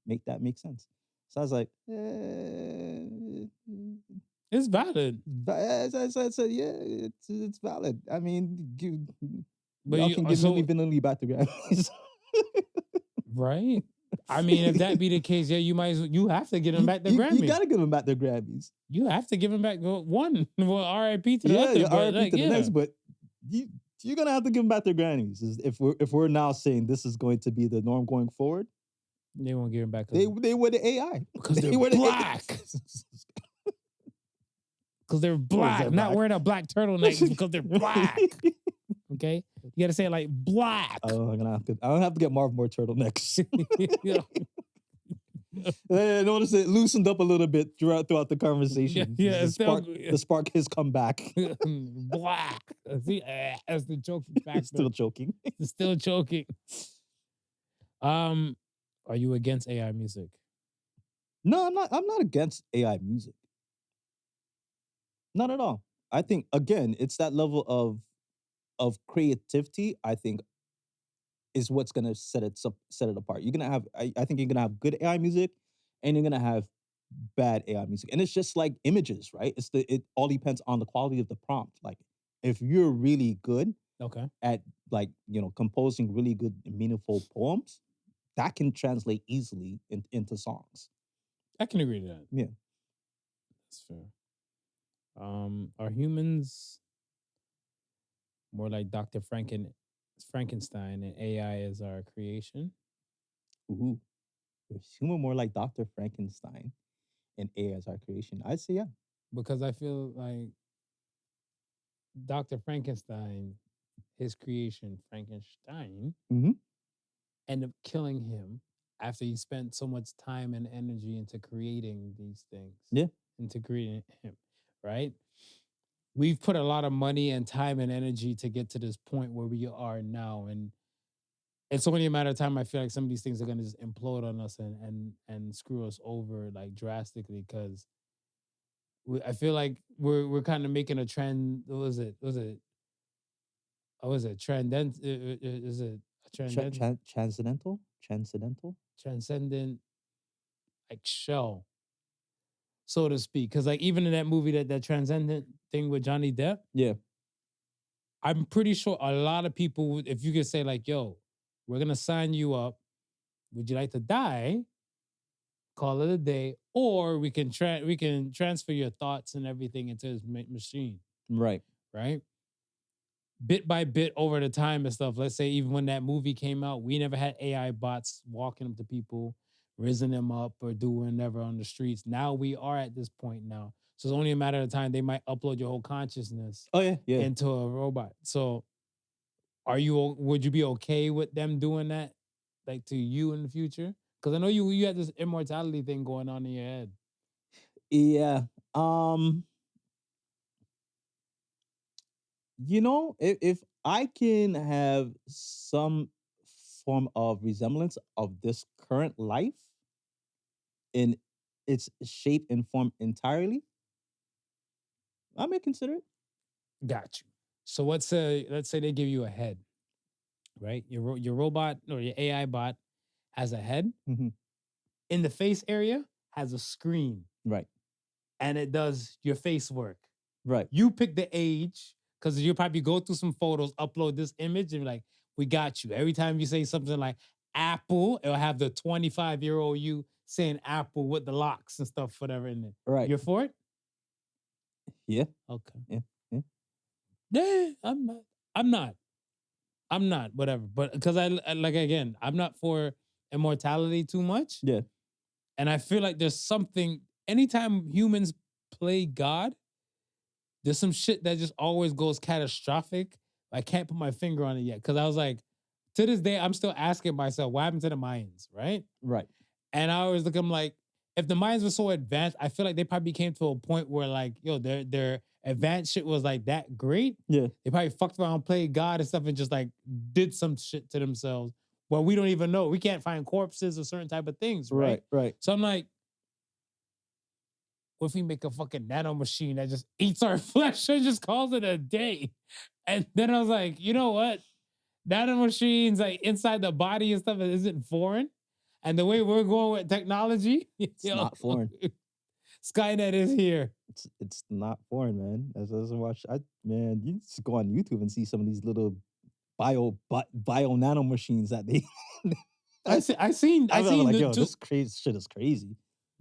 Speaker 1: make that make sense. So I was like,
Speaker 2: it's valid.
Speaker 1: I said, yeah, it's valid. I mean, y'all can give Milli Vanilli back the Grammys.
Speaker 2: Right? I mean, if that be the case, yeah, you have to give them back the Grammys.
Speaker 1: You gotta give them back their Grammys.
Speaker 2: You have to give them back one. Well, RIP to the other.
Speaker 1: Yeah, RIP to the next, but you're gonna have to give them back their Grammys. If we're now saying this is going to be the norm going forward,
Speaker 2: they won't give them back.
Speaker 1: They were the AI.
Speaker 2: Because they're black. Because they're black. Not wearing a black turtleneck because they're black. Okay? You gotta say it like black.
Speaker 1: Oh, I'm gonna have to get Marv more turtlenecks. Notice it loosened up a little bit throughout the conversation.
Speaker 2: Yeah,
Speaker 1: the spark has come back.
Speaker 2: Black. See, as the joking factor.
Speaker 1: Still choking.
Speaker 2: Still choking. Are you against AI music?
Speaker 1: No, I'm not. I'm not against AI music. Not at all. I think again, it's that level of creativity. I think is what's gonna set it apart. You're gonna have. I think you're gonna have good AI music, and you're gonna have bad AI music. And it's just like images, right? It all depends on the quality of the prompt. Like if you're really good, at composing really good, meaningful poems, that can translate easily into songs.
Speaker 2: I can agree to that.
Speaker 1: Yeah,
Speaker 2: that's fair. Are humans more like Dr. Frankenstein and AI is our creation?
Speaker 1: Ooh, is human more like Dr. Frankenstein and AI is our creation? I'd say yeah,
Speaker 2: because I feel like Dr. Frankenstein, his creation, Frankenstein, ended up killing him after he spent so much time and energy into creating these things.
Speaker 1: Yeah.
Speaker 2: Into creating him, right? We've put a lot of money and time and energy to get to this point where we are now. And it's only a matter of time. I feel like some of these things are going to just implode on us and screw us over like drastically, because I feel like we're kind of making a trend. Was it transcendent? Is it
Speaker 1: transcendental?
Speaker 2: Transcendent, like shell, so to speak. Because like even in that movie, that transcendent thing with Johnny Depp,
Speaker 1: yeah,
Speaker 2: I'm pretty sure a lot of people, if you could say like, "Yo, we're gonna sign you up. Would you like to die? Call it a day, or we can transfer your thoughts and everything into this machine."
Speaker 1: Right.
Speaker 2: Bit by bit over the time and stuff. Let's say even when that movie came out, we never had AI bots walking up to people, raising them up, or doing whatever on the streets. Now we are at this point now. So it's only a matter of time they might upload your whole consciousness into a robot. So would you be okay with them doing that, like to you in the future? Because I know you had this immortality thing going on in your head.
Speaker 1: Yeah. If I can have some form of resemblance of this current life in its shape and form entirely, I may consider it.
Speaker 2: Got you. So let's say they give you a head, right? Your robot or your AI bot has a head. In the face area has a screen.
Speaker 1: Right.
Speaker 2: And it does your face work.
Speaker 1: Right.
Speaker 2: You pick the age, because you'll probably go through some photos, upload this image, and be like, we got you. Every time you say something like Apple, it'll have the 25-year-old you saying Apple with the locks and stuff, whatever in there.
Speaker 1: Right.
Speaker 2: You're for it?
Speaker 1: Yeah.
Speaker 2: Okay.
Speaker 1: Yeah.
Speaker 2: Yeah, I'm not, whatever. But because I'm not for immortality too much.
Speaker 1: Yeah.
Speaker 2: And I feel like there's something, anytime humans play God, there's some shit that just always goes catastrophic. I can't put my finger on it yet. Cause I was like, to this day, I'm still asking myself, what happened to the Mayans, right?
Speaker 1: Right.
Speaker 2: And I always look at them like, if the Mayans were so advanced, I feel like they probably came to a point where like, yo, their advanced shit was like that great.
Speaker 1: Yeah.
Speaker 2: They probably fucked around, played God and stuff, and just like did some shit to themselves. Well, we don't even know. We can't find corpses or certain type of things, right?
Speaker 1: Right.
Speaker 2: So I'm like, what if we make a fucking nano machine that just eats our flesh and just calls it a day? And then I was like, you know what? Nano machines like inside the body and stuff isn't foreign. And the way we're going with technology,
Speaker 1: it's not foreign.
Speaker 2: Skynet is here.
Speaker 1: It's not foreign, man. As I watch, man, you just go on YouTube and see some of these little bio nano machines that they.
Speaker 2: I seen
Speaker 1: like, yo, this crazy shit is crazy.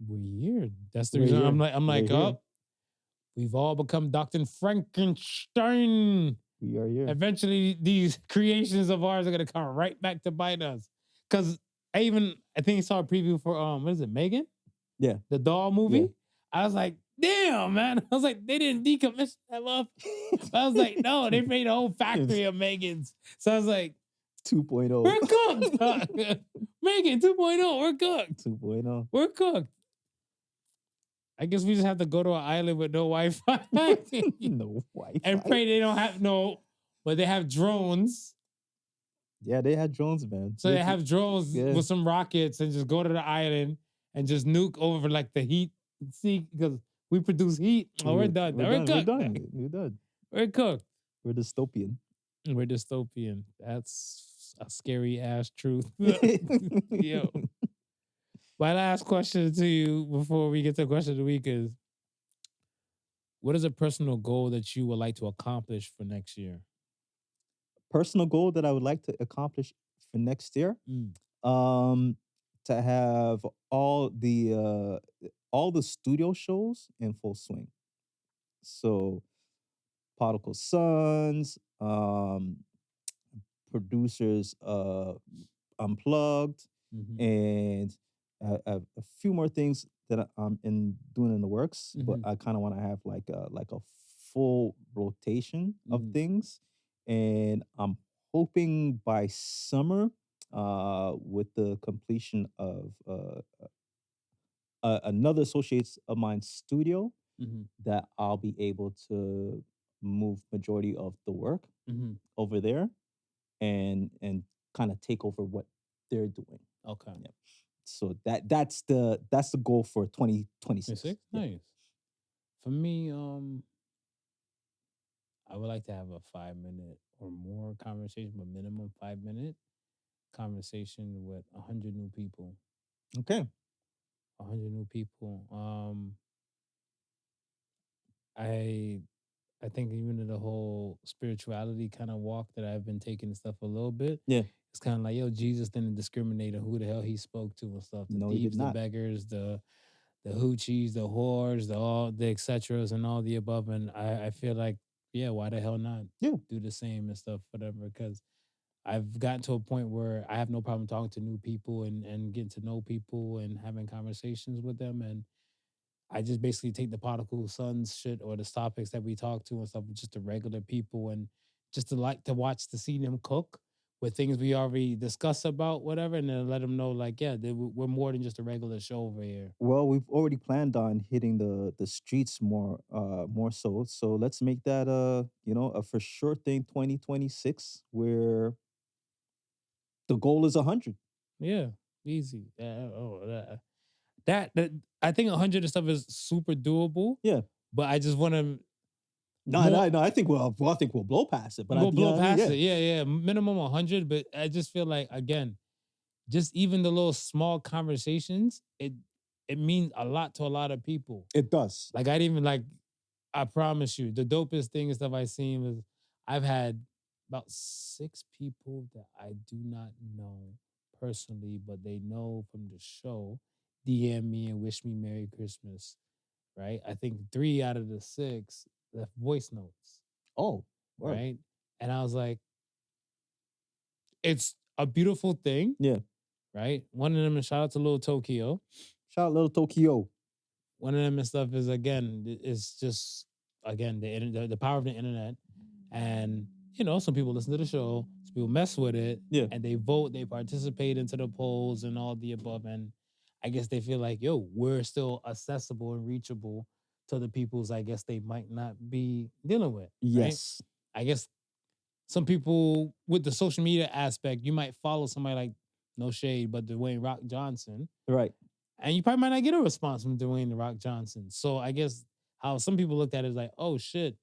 Speaker 2: Weird. That's the reason I'm like, oh, we've all become Dr. Frankenstein.
Speaker 1: We are here.
Speaker 2: Eventually, these creations of ours are gonna come right back to bite us. Cause I think I saw a preview for what is it, Megan?
Speaker 1: Yeah.
Speaker 2: The doll movie. Yeah. I was like, damn, man. I was like, they didn't decommission that up. I was like, no, they made a whole factory of Megans. So I was like,
Speaker 1: 2.0.
Speaker 2: We're cooked. Megan 2.0, we're cooked.
Speaker 1: 2.0.
Speaker 2: We're cooked. I guess we just have to go to an island with no Wi-Fi.
Speaker 1: No Wi-Fi.
Speaker 2: And pray they don't have but they have drones.
Speaker 1: Yeah, they had drones, man.
Speaker 2: So they have drones with some rockets and just go to the island and just nuke over like the heat. See, because we produce heat. Oh, we're done. We're cooked.
Speaker 1: We're done.
Speaker 2: We're cooked.
Speaker 1: We're dystopian.
Speaker 2: We're dystopian. That's a scary ass truth. Yo. My last question to you before we get to the question of the week is, what is a personal goal that you would like to accomplish for next year?
Speaker 1: Personal goal that I would like to accomplish for next year? To have all the studio shows in full swing. So Podical Sons, producers Unplugged, and a few more things that I'm doing in the works, but I kind of want to have like a full rotation of things, and I'm hoping by summer, with the completion of another associates of mine studio, that I'll be able to move majority of the work over there, and kind of take over what they're doing.
Speaker 2: Okay.
Speaker 1: Yeah. So that's the goal for 2026.
Speaker 2: Yeah. Nice. For me, I would like to have a 5-minute or more conversation, but minimum 5-minute conversation with 100 new people.
Speaker 1: Okay.
Speaker 2: 100 new people. I think even in the whole spirituality kind of walk that I've been taking and stuff a little bit.
Speaker 1: Yeah.
Speaker 2: It's kind of like, yo, Jesus didn't discriminate on who the hell he spoke to and stuff. The thieves, the beggars, the hoochies, the whores, the et ceteras and all the above. And I feel like, yeah, why the hell not?
Speaker 1: Yeah.
Speaker 2: Do the same and stuff, whatever. Because I've gotten to a point where I have no problem talking to new people and getting to know people and having conversations with them. And I just basically take the Podical Sons shit or the topics that we talk to and stuff, just the regular people, and just to see them cook with things we already discussed about, whatever, and then let them know, like, yeah, we're more than just a regular show over here.
Speaker 1: Well, we've already planned on hitting the streets more so. So let's make that a for sure thing 2026, where the goal is 100.
Speaker 2: Yeah, easy. That I think 100 and stuff is super doable.
Speaker 1: Yeah,
Speaker 2: but I just want to.
Speaker 1: No. I think we'll blow past it. But
Speaker 2: we'll blow past it. Yeah. Minimum 100. But I just feel like, again, just even the little small conversations, it means a lot to a lot of people.
Speaker 1: It does.
Speaker 2: Like I promise you, the dopest thing and stuff I've seen was I've had about 6 people that I do not know personally, but they know from the show, DM me and wish me Merry Christmas. Right? I think 3 out of the 6 left voice notes.
Speaker 1: Oh, wow.
Speaker 2: Right? And I was like, it's a beautiful thing.
Speaker 1: Yeah.
Speaker 2: Right? One of them, shout out to Little Tokyo.
Speaker 1: Shout out Little Tokyo.
Speaker 2: One of them and stuff is, again, it's just, again, the power of the internet. And, you know, some people listen to the show, some people mess with it,
Speaker 1: Yeah.
Speaker 2: and they vote, they participate into the polls and all the above. And I guess they feel like, yo, we're still accessible and reachable to the peoples I guess they might not be dealing with.
Speaker 1: Yes.
Speaker 2: Right? I guess some people with the social media aspect, you might follow somebody like, no shade, but Dwayne Rock Johnson.
Speaker 1: Right.
Speaker 2: And you probably might not get a response from Dwayne The Rock Johnson. So I guess how some people looked at it is like, oh shit,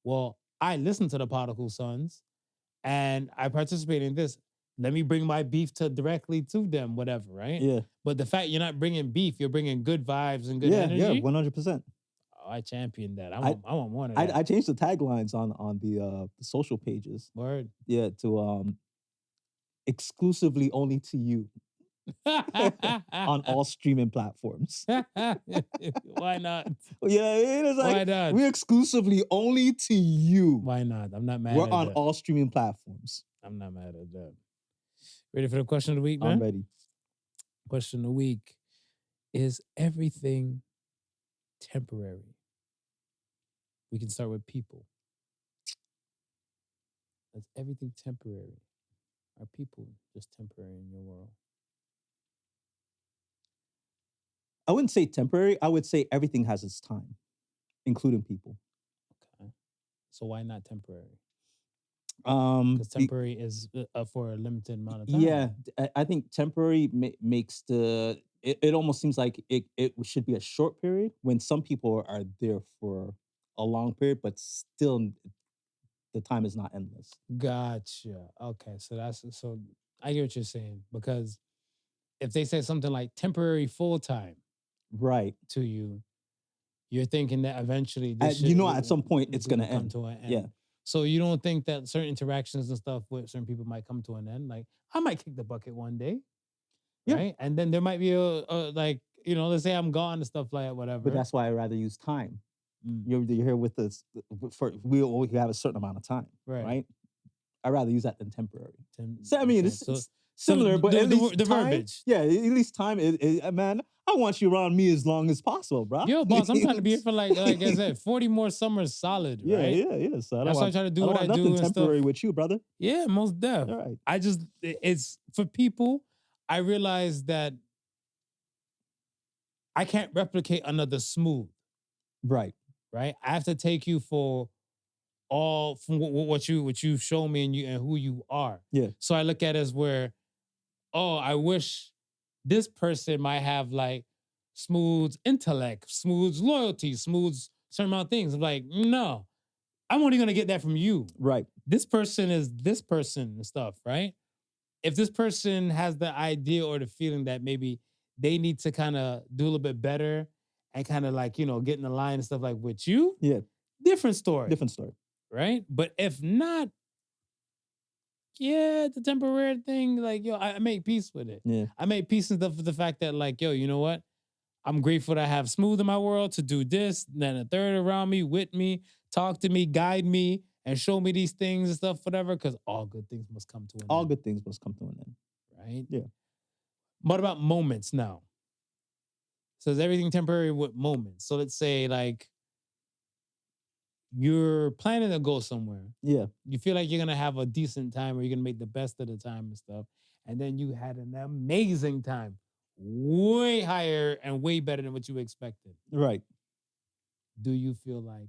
Speaker 2: well, I listened to the Podical Sons and I participate in this. Let me bring my beef directly to them, whatever, right?
Speaker 1: Yeah.
Speaker 2: But the fact you're not bringing beef, you're bringing good vibes and good energy.
Speaker 1: Yeah, 100%.
Speaker 2: Oh, I champion that. I want more of that.
Speaker 1: I changed the taglines on the social pages.
Speaker 2: Word.
Speaker 1: Yeah, to exclusively only to you on all streaming platforms.
Speaker 2: Why not?
Speaker 1: Yeah, it is like,
Speaker 2: why not?
Speaker 1: We're exclusively only to you.
Speaker 2: Why not? I'm not mad
Speaker 1: We're
Speaker 2: at
Speaker 1: on
Speaker 2: that.
Speaker 1: all streaming platforms.
Speaker 2: I'm not mad at that. Ready for the question of the week, man?
Speaker 1: I'm ready.
Speaker 2: Question of the week. Is everything temporary? We can start with people. Is everything temporary? Are people just temporary in your world?
Speaker 1: I wouldn't say temporary. I would say everything has its time, including people.
Speaker 2: Okay. So why not temporary?
Speaker 1: Because
Speaker 2: temporary is for a limited amount of time.
Speaker 1: Yeah, I think temporary makes it almost seems like it should be a short period when some people are there for a long period, but still the time is not endless.
Speaker 2: Gotcha. Okay, so I get what you're saying, because if they say something like temporary full time,
Speaker 1: right,
Speaker 2: to you, you're thinking that eventually
Speaker 1: at some point it's gonna
Speaker 2: come
Speaker 1: end.
Speaker 2: to an end.
Speaker 1: Yeah.
Speaker 2: So you don't think that certain interactions and stuff with certain people might come to an end? Like, I might kick the bucket one day,
Speaker 1: Yeah.
Speaker 2: right? And then there might be a like, let's say I'm gone and stuff like that, whatever.
Speaker 1: But that's why I rather use time. You're here with us we only have a certain amount of time, right? I'd rather use that than temporary. So I mean, it's similar, but at least
Speaker 2: the
Speaker 1: time,
Speaker 2: verbiage.
Speaker 1: Yeah, at least time. Man, I want you around me as long as possible, bro.
Speaker 2: Yo, boss, I'm trying to be here for like I said, 40 more summers solid, right?
Speaker 1: Yeah. So
Speaker 2: that's why I try to do what I do.
Speaker 1: Nothing
Speaker 2: and
Speaker 1: temporary
Speaker 2: stuff.
Speaker 1: with you, brother.
Speaker 2: Yeah, most def.
Speaker 1: All right.
Speaker 2: It's for people. I realize that I can't replicate another Smooth.
Speaker 1: Right.
Speaker 2: I have to take you for all from what you've shown me and who you are.
Speaker 1: Yeah.
Speaker 2: So I look at it as where, I wish this person might have like Smooth's intellect, Smooth's loyalty, Smooth's certain amount of things. I'm like, no, I'm only gonna get that from you.
Speaker 1: Right.
Speaker 2: This person is this person and stuff, right? If this person has the idea or the feeling that maybe they need to kind of do a little bit better and kind of like, get in the line and stuff like with you.
Speaker 1: Yeah.
Speaker 2: Different story.
Speaker 1: Right?
Speaker 2: But if not, the temporary thing, like, I make peace with it.
Speaker 1: Yeah.
Speaker 2: I make peace and stuff with the fact that, like, you know what? I'm grateful to have Smooth in my world to do this, then a third around me, with me, talk to me, guide me, and show me these things and stuff, whatever, because all good things must come to an end.
Speaker 1: All good things must come to an end.
Speaker 2: Right?
Speaker 1: Yeah.
Speaker 2: What about moments now? So is everything temporary with moments? So let's say, like, you're planning to go somewhere.
Speaker 1: Yeah.
Speaker 2: You feel like you're going to have a decent time or you're going to make the best of the time and stuff. And then you had an amazing time. Way higher and way better than what you expected.
Speaker 1: Right.
Speaker 2: Do you feel like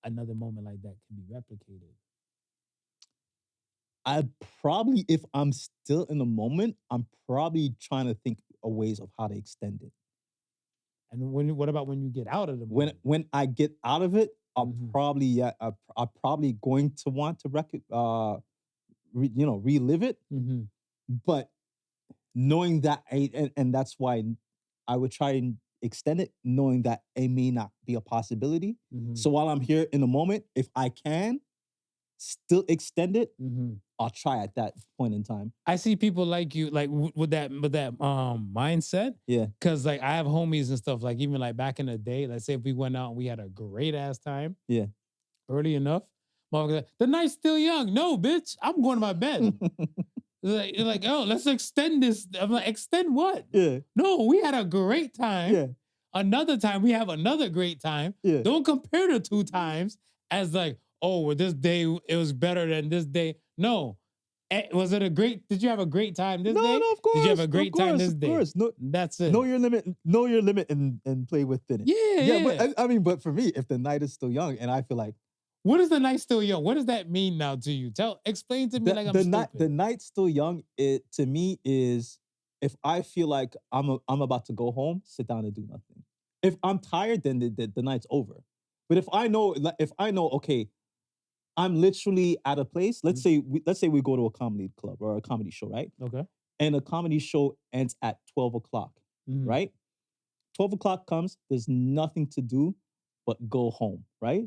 Speaker 2: another moment like that can be replicated?
Speaker 1: If I'm still in the moment, I'm probably trying to think of ways of how to extend it.
Speaker 2: And what about when you get out of the moment?
Speaker 1: When I get out of it, I'm probably going to want to relive it.
Speaker 2: Mm-hmm.
Speaker 1: But knowing that, and that's why I would try and extend it, knowing that it may not be a possibility.
Speaker 2: Mm-hmm.
Speaker 1: So while I'm here in the moment, if I can still extend it, I'll try at that point in time.
Speaker 2: I see people like you, like with that mindset.
Speaker 1: Yeah.
Speaker 2: Cause like I have homies and stuff, like even like back in the day, let's say if we went out and we had a great ass time.
Speaker 1: Yeah.
Speaker 2: Early enough. The night's still young. No, bitch, I'm going to my bed. You're like, oh, let's extend this. I'm like, extend what?
Speaker 1: Yeah.
Speaker 2: No, we had a great time.
Speaker 1: Yeah.
Speaker 2: Another time, we have another great time.
Speaker 1: Yeah.
Speaker 2: Don't compare the 2 times as like, oh, well, this day it was better than this day. No. Was it a great? Did you have a great time this day?
Speaker 1: No, of course.
Speaker 2: Did you have a great time this day?
Speaker 1: Of course. No,
Speaker 2: that's it.
Speaker 1: Know your limit and play within it.
Speaker 2: Yeah.
Speaker 1: But I mean, but for me, if the night is still young and I feel like,
Speaker 2: what is the night still young? What does that mean now to you? Explain to me like I'm stupid.
Speaker 1: The night still young, it to me is if I feel like I'm about to go home, sit down and do nothing. If I'm tired, then the night's over. But if I know, okay, I'm literally at a place. Let's say we go to a comedy club or a comedy show, right?
Speaker 2: Okay.
Speaker 1: And a comedy show ends at 12 o'clock, right? 12 o'clock comes, there's nothing to do but go home, right?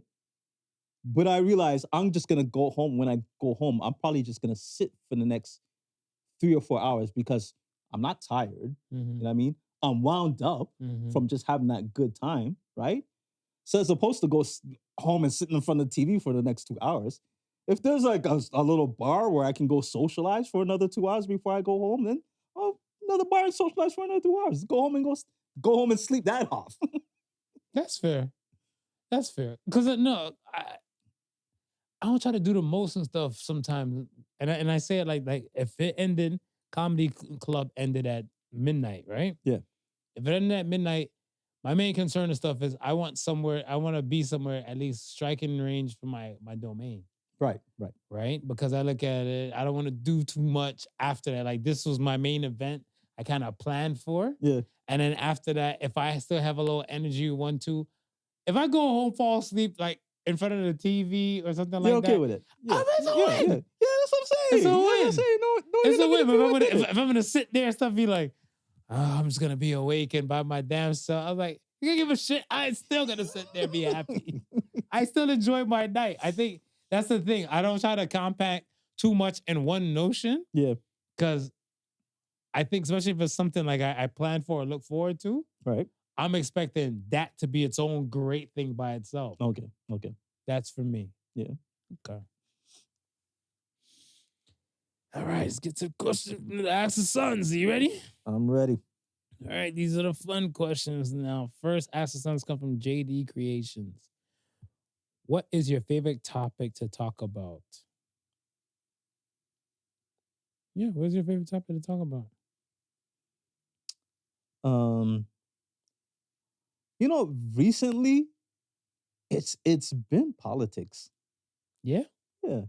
Speaker 1: But I realize I'm just gonna go home. When I go home, I'm probably just gonna sit for the next 3 or 4 hours because I'm not tired. You know what I mean? I'm wound up from just having that good time, right? So as opposed to go home and sit in front of the TV for the next 2 hours, if there's like a little bar where I can go socialize for another 2 hours before I go home, then another bar and socialize for another 2 hours. Go home and sleep that off.
Speaker 2: That's fair. That's fair. Because no, I don't try to do the most and stuff sometimes, and I say it like if it ended, comedy club ended at midnight, right?
Speaker 1: Yeah.
Speaker 2: If it ended at midnight, my main concern and stuff is I want to be somewhere at least striking range for my domain.
Speaker 1: Right.
Speaker 2: Because I look at it, I don't want to do too much after that. Like this was my main event I kind of planned for.
Speaker 1: Yeah.
Speaker 2: And then after that, if I still have a little energy, if I go home, fall asleep, like in front of the TV or something like that.
Speaker 1: You're okay with it. Yeah.
Speaker 2: It's a win.
Speaker 1: Yeah, that's what I'm saying.
Speaker 2: It's a win.
Speaker 1: That's what I'm saying. No,
Speaker 2: It's a win.
Speaker 1: but
Speaker 2: If I'm gonna sit there and stuff, be like, oh, I'm just gonna be awakened by my damn self. I'm like, you gonna give a shit? I still gonna sit there and be happy. I still enjoy my night. I think that's the thing. I don't try to compact too much in one notion.
Speaker 1: Yeah.
Speaker 2: Because I think, especially if it's something like I plan for or look forward to,
Speaker 1: right?
Speaker 2: I'm expecting that to be its own great thing by itself.
Speaker 1: Okay.
Speaker 2: That's for me.
Speaker 1: Yeah.
Speaker 2: Okay. All right, let's get to question to Ask the Sons. Are you ready?
Speaker 1: I'm ready.
Speaker 2: All right, these are the fun questions now. First, Ask the Sons come from JDcreations. What is your favorite topic to talk about? Yeah, what's your favorite topic to talk about?
Speaker 1: Recently, it's been politics.
Speaker 2: Yeah?
Speaker 1: Yeah.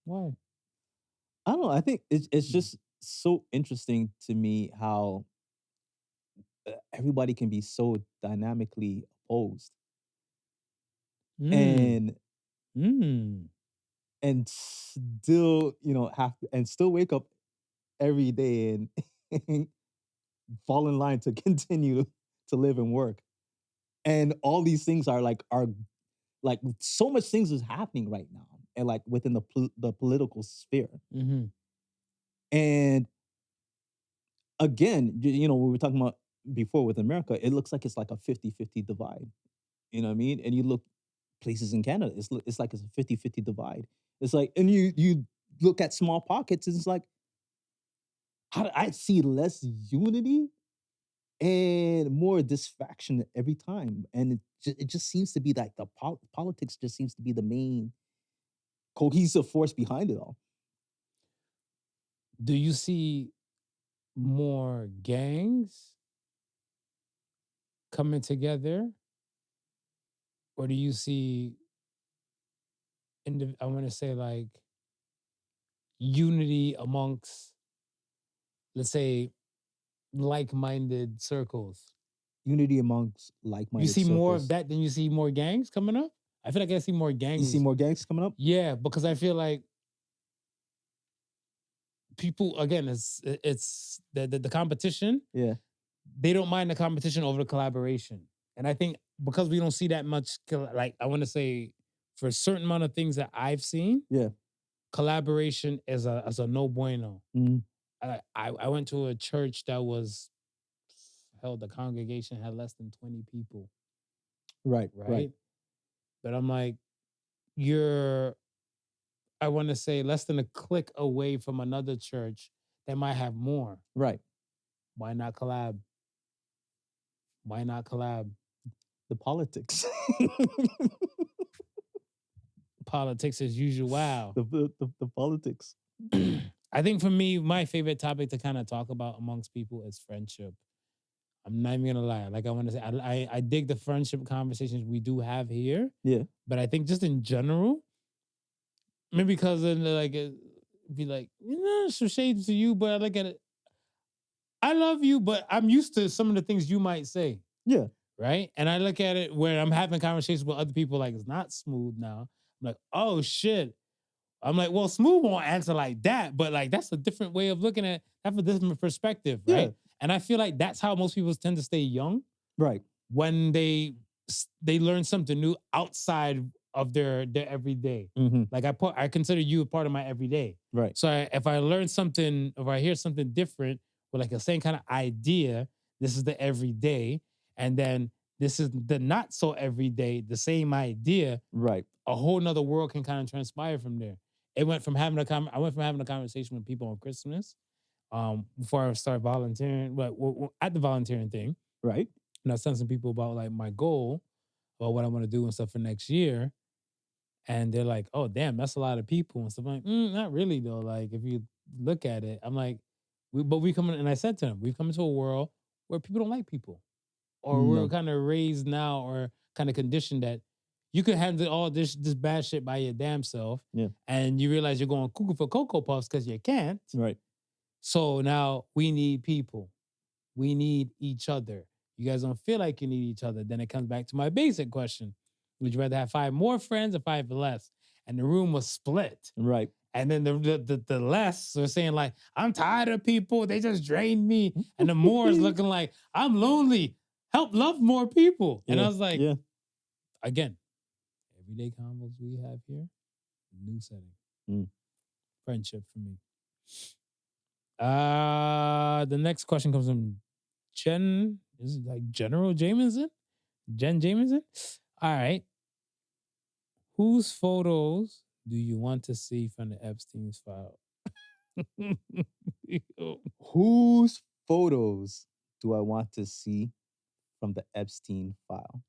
Speaker 2: Why?
Speaker 1: I don't know. I think it's just so interesting to me how everybody can be so dynamically opposed. And still, still wake up every day and fall in line to continue to live and work. And all these things are so much things is happening right now, and like within the political sphere. And again, we were talking about before with America, it looks like it's like a 50-50 divide. You know what I mean? And you look places in Canada, it's like it's a 50-50 divide. It's like, and you look at small pockets, and it's like, I see less unity and more distraction every time. And it just seems to be like the politics just seems to be the main cohesive force behind it all.
Speaker 2: Do you see more gangs coming together? Or do you see, I want to say like unity amongst, let's say, like-minded circles?
Speaker 1: Unity amongst like-minded
Speaker 2: circles. You see
Speaker 1: circles.
Speaker 2: more of that than you see more gangs coming up? I feel like I see more gangs.
Speaker 1: You see more gangs coming up?
Speaker 2: Yeah, because I feel like people, again, it's the competition.
Speaker 1: Yeah.
Speaker 2: They don't mind the competition over the collaboration. And I think because we don't see that much, like, I want to say, for a certain amount of things that I've seen,
Speaker 1: yeah,
Speaker 2: collaboration is a no bueno. I went to a church that was held, the congregation had less than 20 people.
Speaker 1: Right.
Speaker 2: But I'm like, you're I want to say, less than a click away from another church that might have more.
Speaker 1: Right.
Speaker 2: Why not collab? Why not collab?
Speaker 1: The politics.
Speaker 2: Politics as usual. Wow.
Speaker 1: The politics.
Speaker 2: I think for me, my favorite topic to kind of talk about amongst people is friendship. I'm not even gonna lie. Like I want to say, I dig the friendship conversations we do have here.
Speaker 1: Yeah.
Speaker 2: But I think just in general, maybe because then like be like, some shades to you, but I look at it. I love you, but I'm used to some of the things you might say.
Speaker 1: Yeah.
Speaker 2: Right. And I look at it where I'm having conversations with other people, like it's not smooth now. I'm like, oh shit. I'm like, well, smooth won't answer like that, but like that's a different way of looking at that's a different perspective, right?
Speaker 1: Yeah.
Speaker 2: And I feel like that's how most people tend to stay young.
Speaker 1: Right.
Speaker 2: When they learn something new outside of their everyday.
Speaker 1: Mm-hmm.
Speaker 2: Like I consider you a part of my everyday.
Speaker 1: Right.
Speaker 2: So if I learn something, if I hear something different with like the same kind of idea, this is the everyday, and then this is the not so everyday, the same idea.
Speaker 1: Right.
Speaker 2: A whole nother world can kind of transpire from there. I went from having a conversation with people on Christmas, before I started volunteering, but at the volunteering thing,
Speaker 1: right?
Speaker 2: And I was telling some people about like my goal, about what I want to do and stuff for next year, and they're like, "Oh, damn, that's a lot of people and stuff." I'm like, not really though. Like if you look at it, I'm like, we come in, and I said to them, we've come into a world where people don't like people, or we're kind of raised now, or kind of conditioned that you could handle all this bad shit by your damn self.
Speaker 1: Yeah.
Speaker 2: And you realize you're going cuckoo for Cocoa Puffs because you can't.
Speaker 1: Right.
Speaker 2: So now we need people. We need each other. You guys don't feel like you need each other. Then it comes back to my basic question. Would you rather have 5 more friends or 5 less? And the room was split.
Speaker 1: Right.
Speaker 2: And then the less are saying like, I'm tired of people. They just drained me. And the more is looking like, I'm lonely. Help love more people. And I was like, again, everyday combos we have here, new setting. Friendship for me. The next question comes from Jen. Is it like General Jameson? Jen Jameson? All right. Whose photos do you want to see from the Epstein's file?
Speaker 1: Whose photos do I want to see from the Epstein file?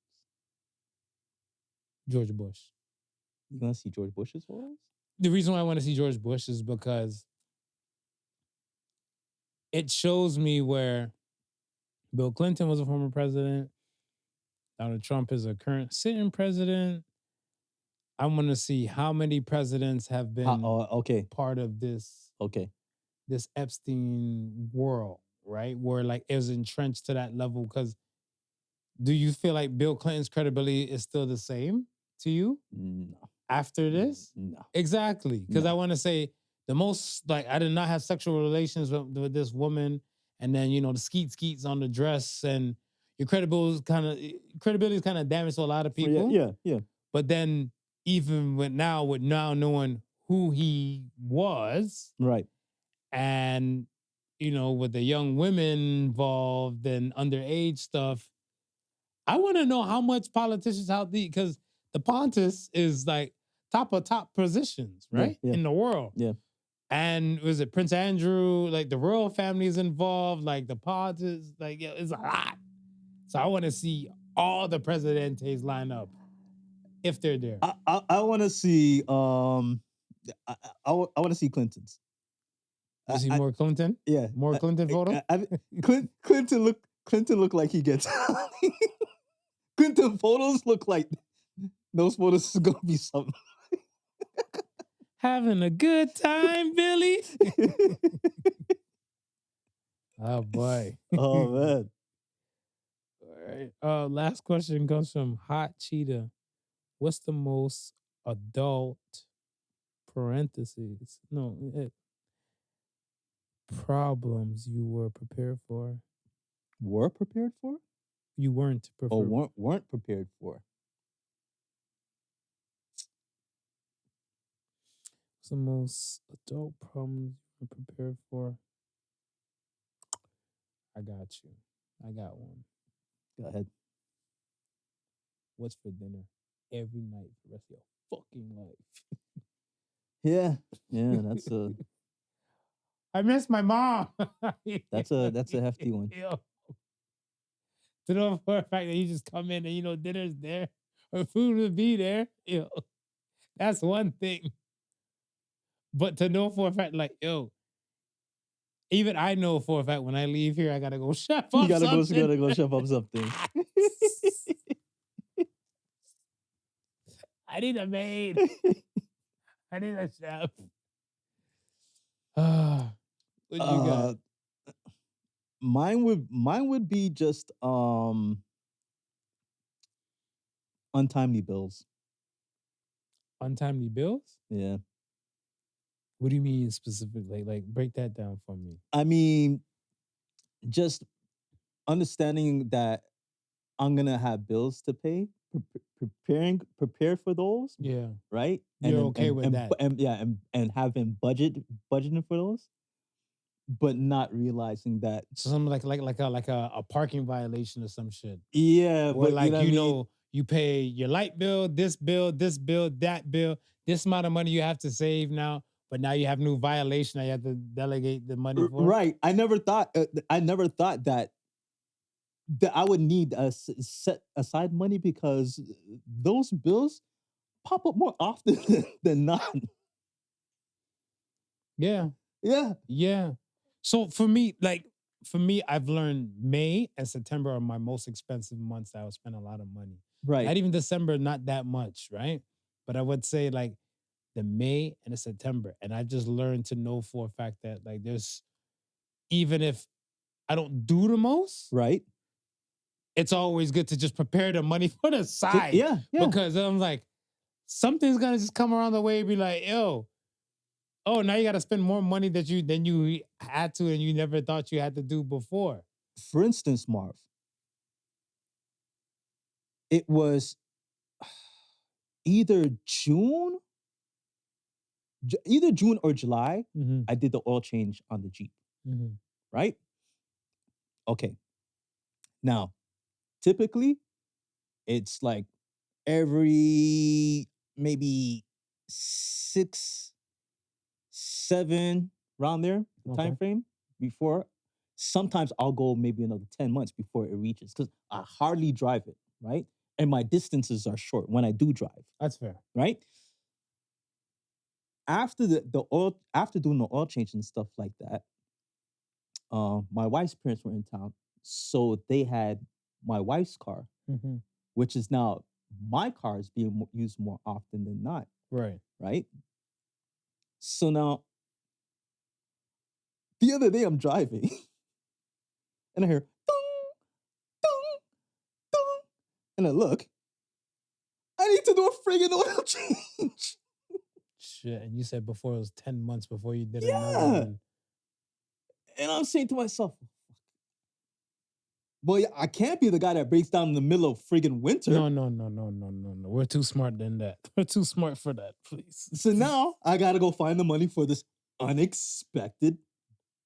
Speaker 2: George Bush.
Speaker 1: You want to see George Bush's photos?
Speaker 2: The reason why I want to see George Bush is because it shows me where Bill Clinton was a former president. Donald Trump is a current sitting president. I want to see how many presidents have been part of this. This Epstein world, right? Where like it was entrenched to that level. Because do you feel like Bill Clinton's credibility is still the same to you?
Speaker 1: No.
Speaker 2: After this?
Speaker 1: No.
Speaker 2: Exactly. Because I want to say the most, like, I did not have sexual relations with this woman. And then, the skeets on the dress, and your credibility is kind of damaged to a lot of people.
Speaker 1: Yeah.
Speaker 2: But then even with now knowing who he was.
Speaker 1: Right.
Speaker 2: And, with the young women involved and underage stuff, I want to know how much politicians out there, because the Pontus is like top positions, right?
Speaker 1: Yeah.
Speaker 2: In the world.
Speaker 1: Yeah.
Speaker 2: And was it Prince Andrew? Like the royal family is involved, like the Pontus, like it's a lot. So I want to see all the presidentes line up if they're there.
Speaker 1: I want to see I want to see Clinton's.
Speaker 2: You see more Clinton?
Speaker 1: Yeah.
Speaker 2: More Clinton photo?
Speaker 1: Clinton look like he gets Clinton photos look like those photos is gonna be something.
Speaker 2: Having a good time, Billy. Oh boy.
Speaker 1: Oh man.
Speaker 2: All right. Last question comes from Hot-Cheetah. What's the most adult problems you were prepared for?
Speaker 1: Were prepared for?
Speaker 2: You weren't prepared.
Speaker 1: Oh, weren't prepared for.
Speaker 2: What's the most adult problems you were prepared for? I got you. I got one.
Speaker 1: Go ahead.
Speaker 2: What's for dinner every night for the rest of your fucking life?
Speaker 1: Yeah, that's a
Speaker 2: I miss my mom.
Speaker 1: that's a hefty one.
Speaker 2: Yo. To know for a fact that you just come in and dinner's there or food will be there. That's one thing. But to know for a fact, like, even I know for a fact when I leave here, I gotta go chef up
Speaker 1: You gotta
Speaker 2: something.
Speaker 1: go chef up something.
Speaker 2: I need a maid. I need a chef. What you got?
Speaker 1: Mine would be just untimely bills.
Speaker 2: Untimely bills?
Speaker 1: Yeah.
Speaker 2: What do you mean specifically? Like break that down for me.
Speaker 1: I mean, just understanding that I'm gonna have bills to pay, prepare for those.
Speaker 2: Yeah.
Speaker 1: Right.
Speaker 2: You're okay with that.
Speaker 1: And having budgeting for those, but not realizing that
Speaker 2: Something like a parking violation or some shit.
Speaker 1: Yeah,
Speaker 2: or
Speaker 1: but
Speaker 2: like
Speaker 1: you know what I mean?
Speaker 2: you pay your light bill, this bill, that bill, this amount of money you have to save now, but now you have new violation that you have to delegate the money for.
Speaker 1: Right. I never thought that I would need a set aside money because those bills pop up more often than not.
Speaker 2: Yeah.
Speaker 1: Yeah.
Speaker 2: Yeah. So for me, I've learned May and September are my most expensive months that I will spend a lot of money.
Speaker 1: Right.
Speaker 2: Not even December, not that much, right? But I would say like the May and the September. And I just learned to know for a fact that like there's, even if I don't do the most,
Speaker 1: right,
Speaker 2: it's always good to just prepare the money for the side.
Speaker 1: Yeah.
Speaker 2: Because I'm like, something's gonna just come around the way and be like, yo, oh, now you gotta spend more money than you had to and you never thought you had to do before.
Speaker 1: For instance, Marv, it was either June or July. I did the oil change on the Jeep. Right? Okay. Now, typically, it's like every maybe 6, 7 around there, the time frame before. Sometimes I'll go maybe another 10 months before it reaches because I hardly drive it, right? And my distances are short when I do drive.
Speaker 2: That's fair.
Speaker 1: Right? After after doing the oil change and stuff like that, my wife's parents were in town, so they had my wife's car, which is now my car is being used more often than not.
Speaker 2: Right.
Speaker 1: Right. So now, the other day I'm driving, and I hear dong, dong, dong, and I look. I need to do a friggin' oil change.
Speaker 2: Shit, and you said before it was 10 months before you did
Speaker 1: Yeah.
Speaker 2: another one.
Speaker 1: And I'm saying to myself, well, I can't be the guy that breaks down in the middle of friggin' winter.
Speaker 2: No. We're too smart than that. We're too smart for that, please.
Speaker 1: So now I gotta go find the money for this unexpected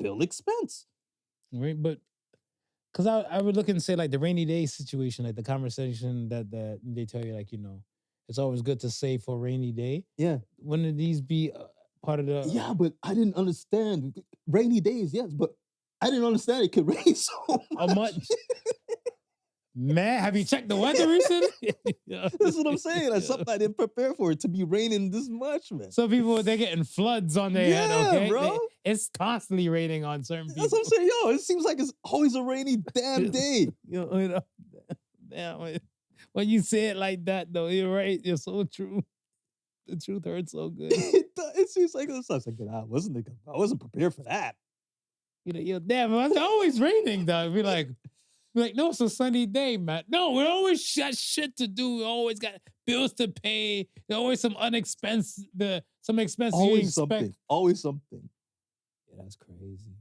Speaker 1: bill expense.
Speaker 2: Right, but because I would look and say like the rainy day situation, like the conversation that they tell you, like, it's always good to save for a rainy day.
Speaker 1: Yeah.
Speaker 2: Wouldn't these be part of the?
Speaker 1: Yeah, but I didn't understand rainy days. Yes, but I didn't understand it could rain so much.
Speaker 2: Man, have you checked the weather recently?
Speaker 1: That's what I'm saying. That's something I didn't prepare for, it to be raining this much, man.
Speaker 2: Some people, they're getting floods on their head, okay?
Speaker 1: Bro.
Speaker 2: It's constantly raining on certain people.
Speaker 1: That's what I'm saying. Yo, it seems like it's always a rainy damn day.
Speaker 2: Damn, when you say it like that, though, you're right. You're so true. The truth hurts so good.
Speaker 1: It seems like this. I was like, I wasn't prepared for that.
Speaker 2: Damn, it's always raining, though. Be like, no, it's a sunny day, man. No, we always got shit to do. We always got bills to pay. There's always some expenses you expect.
Speaker 1: Always something.
Speaker 2: Yeah, that's crazy.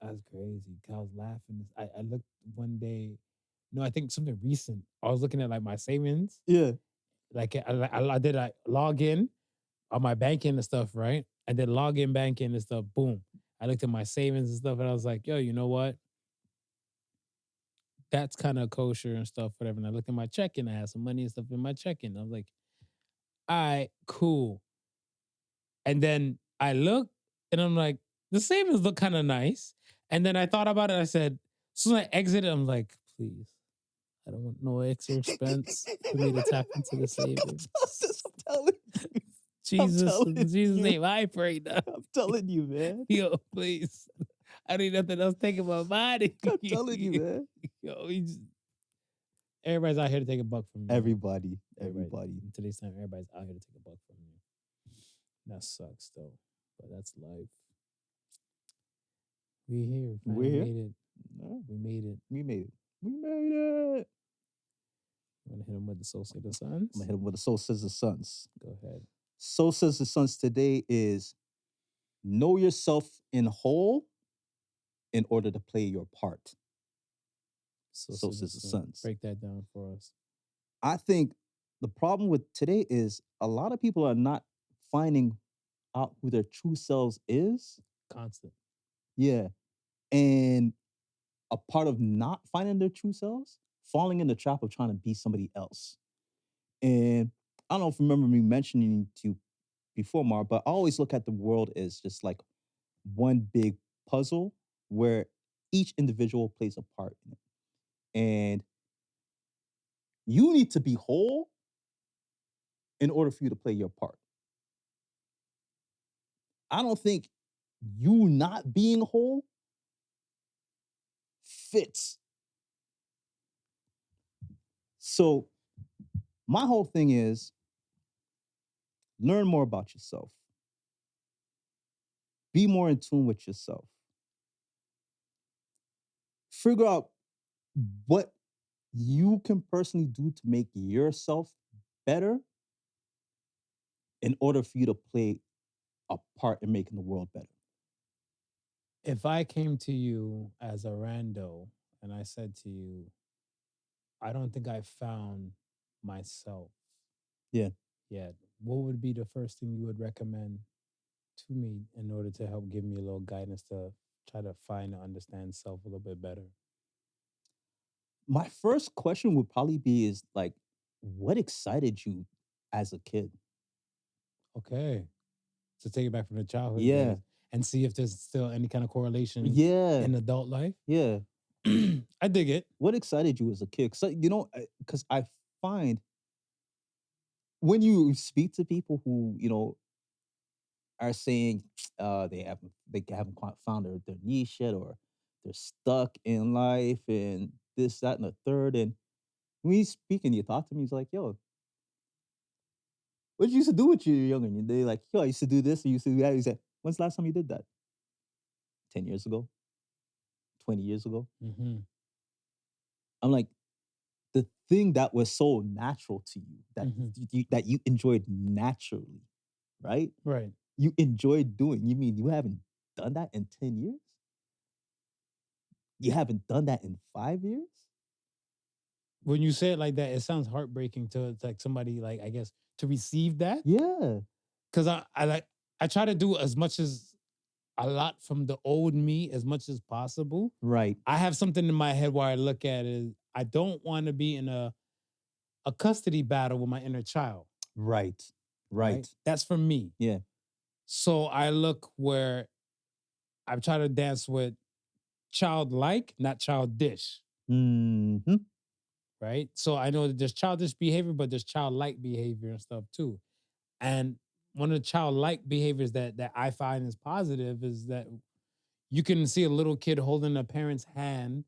Speaker 2: That's crazy. I was laughing. I looked one day. No, I think something recent. I was looking at like my savings.
Speaker 1: Yeah.
Speaker 2: Like I did log in on my banking and stuff, right? I did log in banking and stuff. Boom. I looked at my savings and stuff, and I was like, yo, you know what? That's kind of kosher and stuff, whatever. And I looked at my checking. I had some money and stuff in my checking. I was like, all right, cool. And then I look and I'm like, the savings look kind of nice. And then I thought about it. I said, as soon as I exited, I'm like, please, I don't want no extra expense for me to tap into the savings.
Speaker 1: I'm telling you.
Speaker 2: Jesus, in Jesus' name, I pray now.
Speaker 1: I'm telling you, man.
Speaker 2: Yo, please. I need nothing else taking my body.
Speaker 1: I'm telling you, man.
Speaker 2: Yo, everybody's out here to take a buck from you.
Speaker 1: Everybody.
Speaker 2: In today's time, everybody's out here to take a buck from you. That sucks, though. But that's life. We here.
Speaker 1: We're here.
Speaker 2: Made it.
Speaker 1: No.
Speaker 2: We made it.
Speaker 1: We made it. We made it.
Speaker 2: You want to hit him with the Soul Says the Sons?
Speaker 1: I'm going to hit him with the Soul Says the Sons.
Speaker 2: Go ahead.
Speaker 1: Soul Says the Sons today is know yourself in whole in order to play your part. Soul Says the Sons.
Speaker 2: Break that down for us.
Speaker 1: I think the problem with today is a lot of people are not finding out who their true selves is.
Speaker 2: Constant.
Speaker 1: Yeah. And a part of not finding their true selves, falling in the trap of trying to be somebody else. And I don't know if you remember me mentioning to you before, Mar, but I always look at the world as just like one big puzzle where each individual plays a part in it. And you need to be whole in order for you to play your part. I don't think you not being whole fits. So my whole thing is learn more about yourself. Be more in tune with yourself. Figure out what you can personally do to make yourself better in order for you to play a part in making the world better.
Speaker 2: If I came to you as a rando and I said to you, I don't think I found myself
Speaker 1: yet,
Speaker 2: what would be the first thing you would recommend to me in order to help give me a little guidance to try to find and understand self a little bit better?
Speaker 1: My first question would probably be is like, what excited you as a kid?
Speaker 2: Okay. So take it back from the childhood
Speaker 1: Yeah.
Speaker 2: days and see if there's still any kind of correlation in adult life.
Speaker 1: Yeah.
Speaker 2: I dig it.
Speaker 1: What excited you as a kid? So, you know, because I find when you speak to people who, you know, are saying they haven't quite found their niche yet, or they're stuck in life and this, that, and the third. And when you speak and you talk to me, he's like, yo, what you used to do when you were younger? And they're like, yo, I used to do this, I used to do that. He said, when's the last time you did that? 10 years ago? 20 years ago?
Speaker 2: Mm-hmm.
Speaker 1: I'm like, the thing that was so natural to you, that that you enjoyed naturally, right?
Speaker 2: Right.
Speaker 1: You enjoyed doing. You mean you haven't done that in 10 years? You haven't done that in 5 years?
Speaker 2: When you say it like that, it sounds heartbreaking to like somebody, like, I guess, to receive that.
Speaker 1: Yeah.
Speaker 2: Because I try to do a lot from the old me as much as possible.
Speaker 1: Right.
Speaker 2: I have something in my head where I look at it. I don't want to be in a custody battle with my inner child.
Speaker 1: Right.
Speaker 2: That's for me.
Speaker 1: Yeah.
Speaker 2: So I look where I try to dance with childlike, not childish.
Speaker 1: Mm-hmm.
Speaker 2: Right? So I know that there's childish behavior, but there's childlike behavior and stuff too. And one of the childlike behaviors that I find is positive is that you can see a little kid holding a parent's hand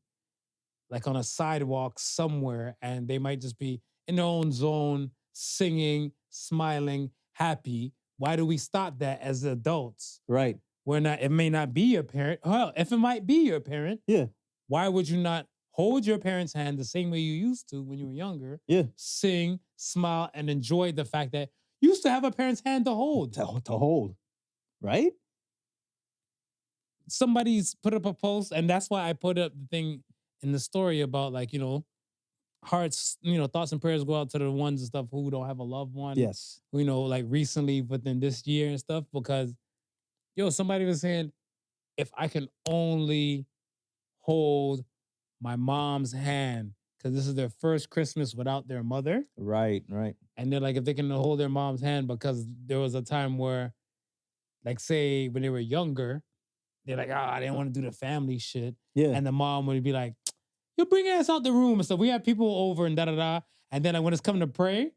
Speaker 2: like on a sidewalk somewhere, and they might just be in their own zone, singing, smiling, happy. Why do we stop that as adults?
Speaker 1: Right.
Speaker 2: It may not be your parent. Well, if it might be your parent, why would you not hold your parent's hand the same way you used to when you were younger?
Speaker 1: Yeah.
Speaker 2: Sing, smile, and enjoy the fact that you used to have a parent's hand to hold.
Speaker 1: To hold. Right?
Speaker 2: Somebody's put up a post, and that's why I put up the thing in the story about, like, you know, hearts, you know, thoughts and prayers go out to the ones and stuff who don't have a loved one.
Speaker 1: Yes.
Speaker 2: You know, like recently within this year and stuff, because, somebody was saying, if I can only hold my mom's hand, because this is their first Christmas without their mother.
Speaker 1: Right.
Speaker 2: And they're like, if they can hold their mom's hand, because there was a time where like say when they were younger, they're like, I didn't want to do the family shit.
Speaker 1: Yeah.
Speaker 2: And the mom would be like, you bring ass out the room and stuff. We have people over and da-da-da. And then like, when it's coming to pray,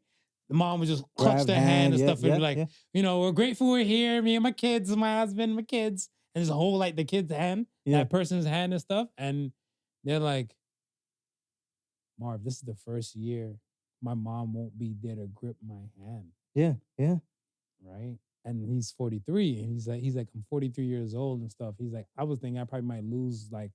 Speaker 2: the mom would just clutch
Speaker 1: Grab
Speaker 2: their hand and
Speaker 1: yeah,
Speaker 2: stuff and
Speaker 1: yeah,
Speaker 2: be like,
Speaker 1: yeah.
Speaker 2: you know, we're grateful we're here. Me and my kids, my husband, my kids. And just hold like the kid's hand,
Speaker 1: Yeah.
Speaker 2: that person's hand and stuff. And they're like, Marv, this is the first year my mom won't be there to grip my hand.
Speaker 1: Yeah, yeah.
Speaker 2: Right? And he's 43. And he's like, I'm 43 years old and stuff. He's like, I was thinking I probably might lose like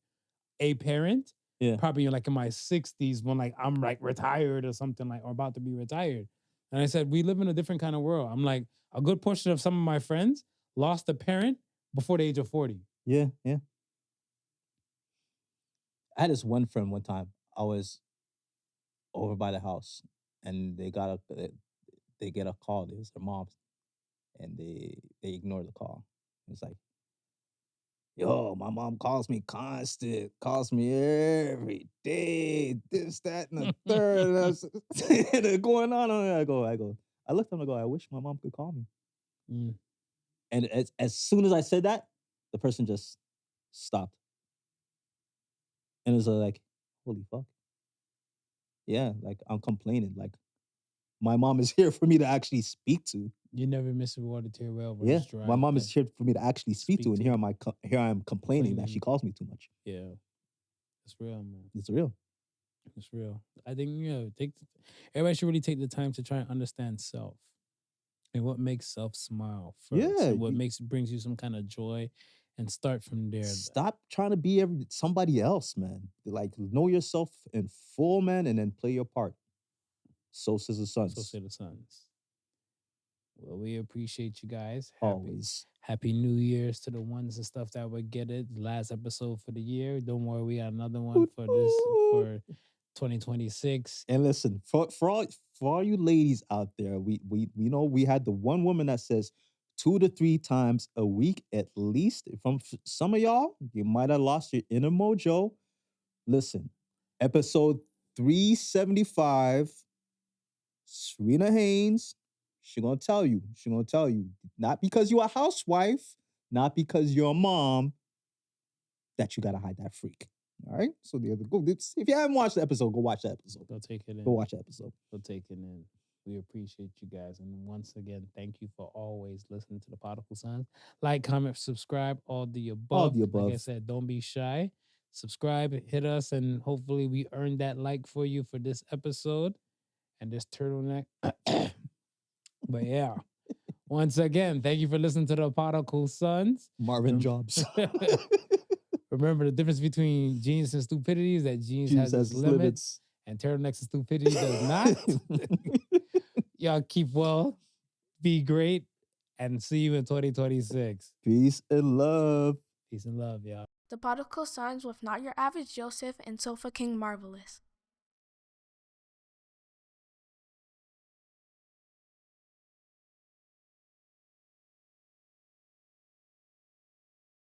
Speaker 2: a parent.
Speaker 1: Yeah.
Speaker 2: Probably like in my 60s when like I'm like retired or something like, or about to be retired. And I said, we live in a different kind of world. I'm like, a good portion of some of my friends lost a parent before the age of 40.
Speaker 1: Yeah, yeah. I had this one friend one time. I was over by the house and they get a call. It was their mom's. And they ignore the call. It's like, yo, my mom calls me constant, calls me every day, this, that, and the third. And they're going on. I go. I looked at them and go, I wish my mom could call me.
Speaker 2: Mm.
Speaker 1: And as soon as I said that, the person just stopped. And it was like, holy fuck. Yeah, like I'm complaining. Like my mom is here for me to actually speak to.
Speaker 2: You never miss a water tear well.
Speaker 1: Yeah, my mom is here for me to actually speak to, and here I am complaining that she calls me too much.
Speaker 2: Yeah, it's real, man.
Speaker 1: It's real.
Speaker 2: It's real. I think everybody should really take the time to try and understand self and what makes self smile first.
Speaker 1: Yeah,
Speaker 2: and what brings you some kind of joy, and start from there.
Speaker 1: Stop trying to be somebody else, man. Like know yourself in full, man, and then play your part. So says the Suns.
Speaker 2: So say the Suns. Well, we appreciate you guys.
Speaker 1: Always.
Speaker 2: Happy New Year's to the ones and stuff that would get it. Last episode for the year. Don't worry, we got another one for 2026.
Speaker 1: And listen, for all you ladies out there, we know we had the one woman that says 2 to 3 times a week at least. From some of y'all, you might have lost your inner mojo. Listen, episode 375. Serena Haynes, she gonna tell you. Not because you're a housewife, not because you're a mom, that you gotta hide that freak. All right? So if you haven't watched the episode, go watch that episode.
Speaker 2: Go take it in.
Speaker 1: Go watch that episode.
Speaker 2: Go take it in. We appreciate you guys. And once again, thank you for always listening to the Podical Sons. Like, comment, subscribe, all the above.
Speaker 1: All the above.
Speaker 2: Like I said, don't be shy. Subscribe, hit us, and hopefully we earn that like for you for this episode and this turtleneck. But yeah, once again, thank you for listening to the Podical Sons.
Speaker 1: Marvin Jobs.
Speaker 2: Remember, the difference between genius and stupidity is that genius has its limits, and turtlenecks and stupidity does not. Y'all keep well, be great, and see you in 2026.
Speaker 1: Peace and love.
Speaker 2: Peace and love, y'all.
Speaker 3: The Podical Sons with Not Your Average Joseph and Sofa King Marvelous.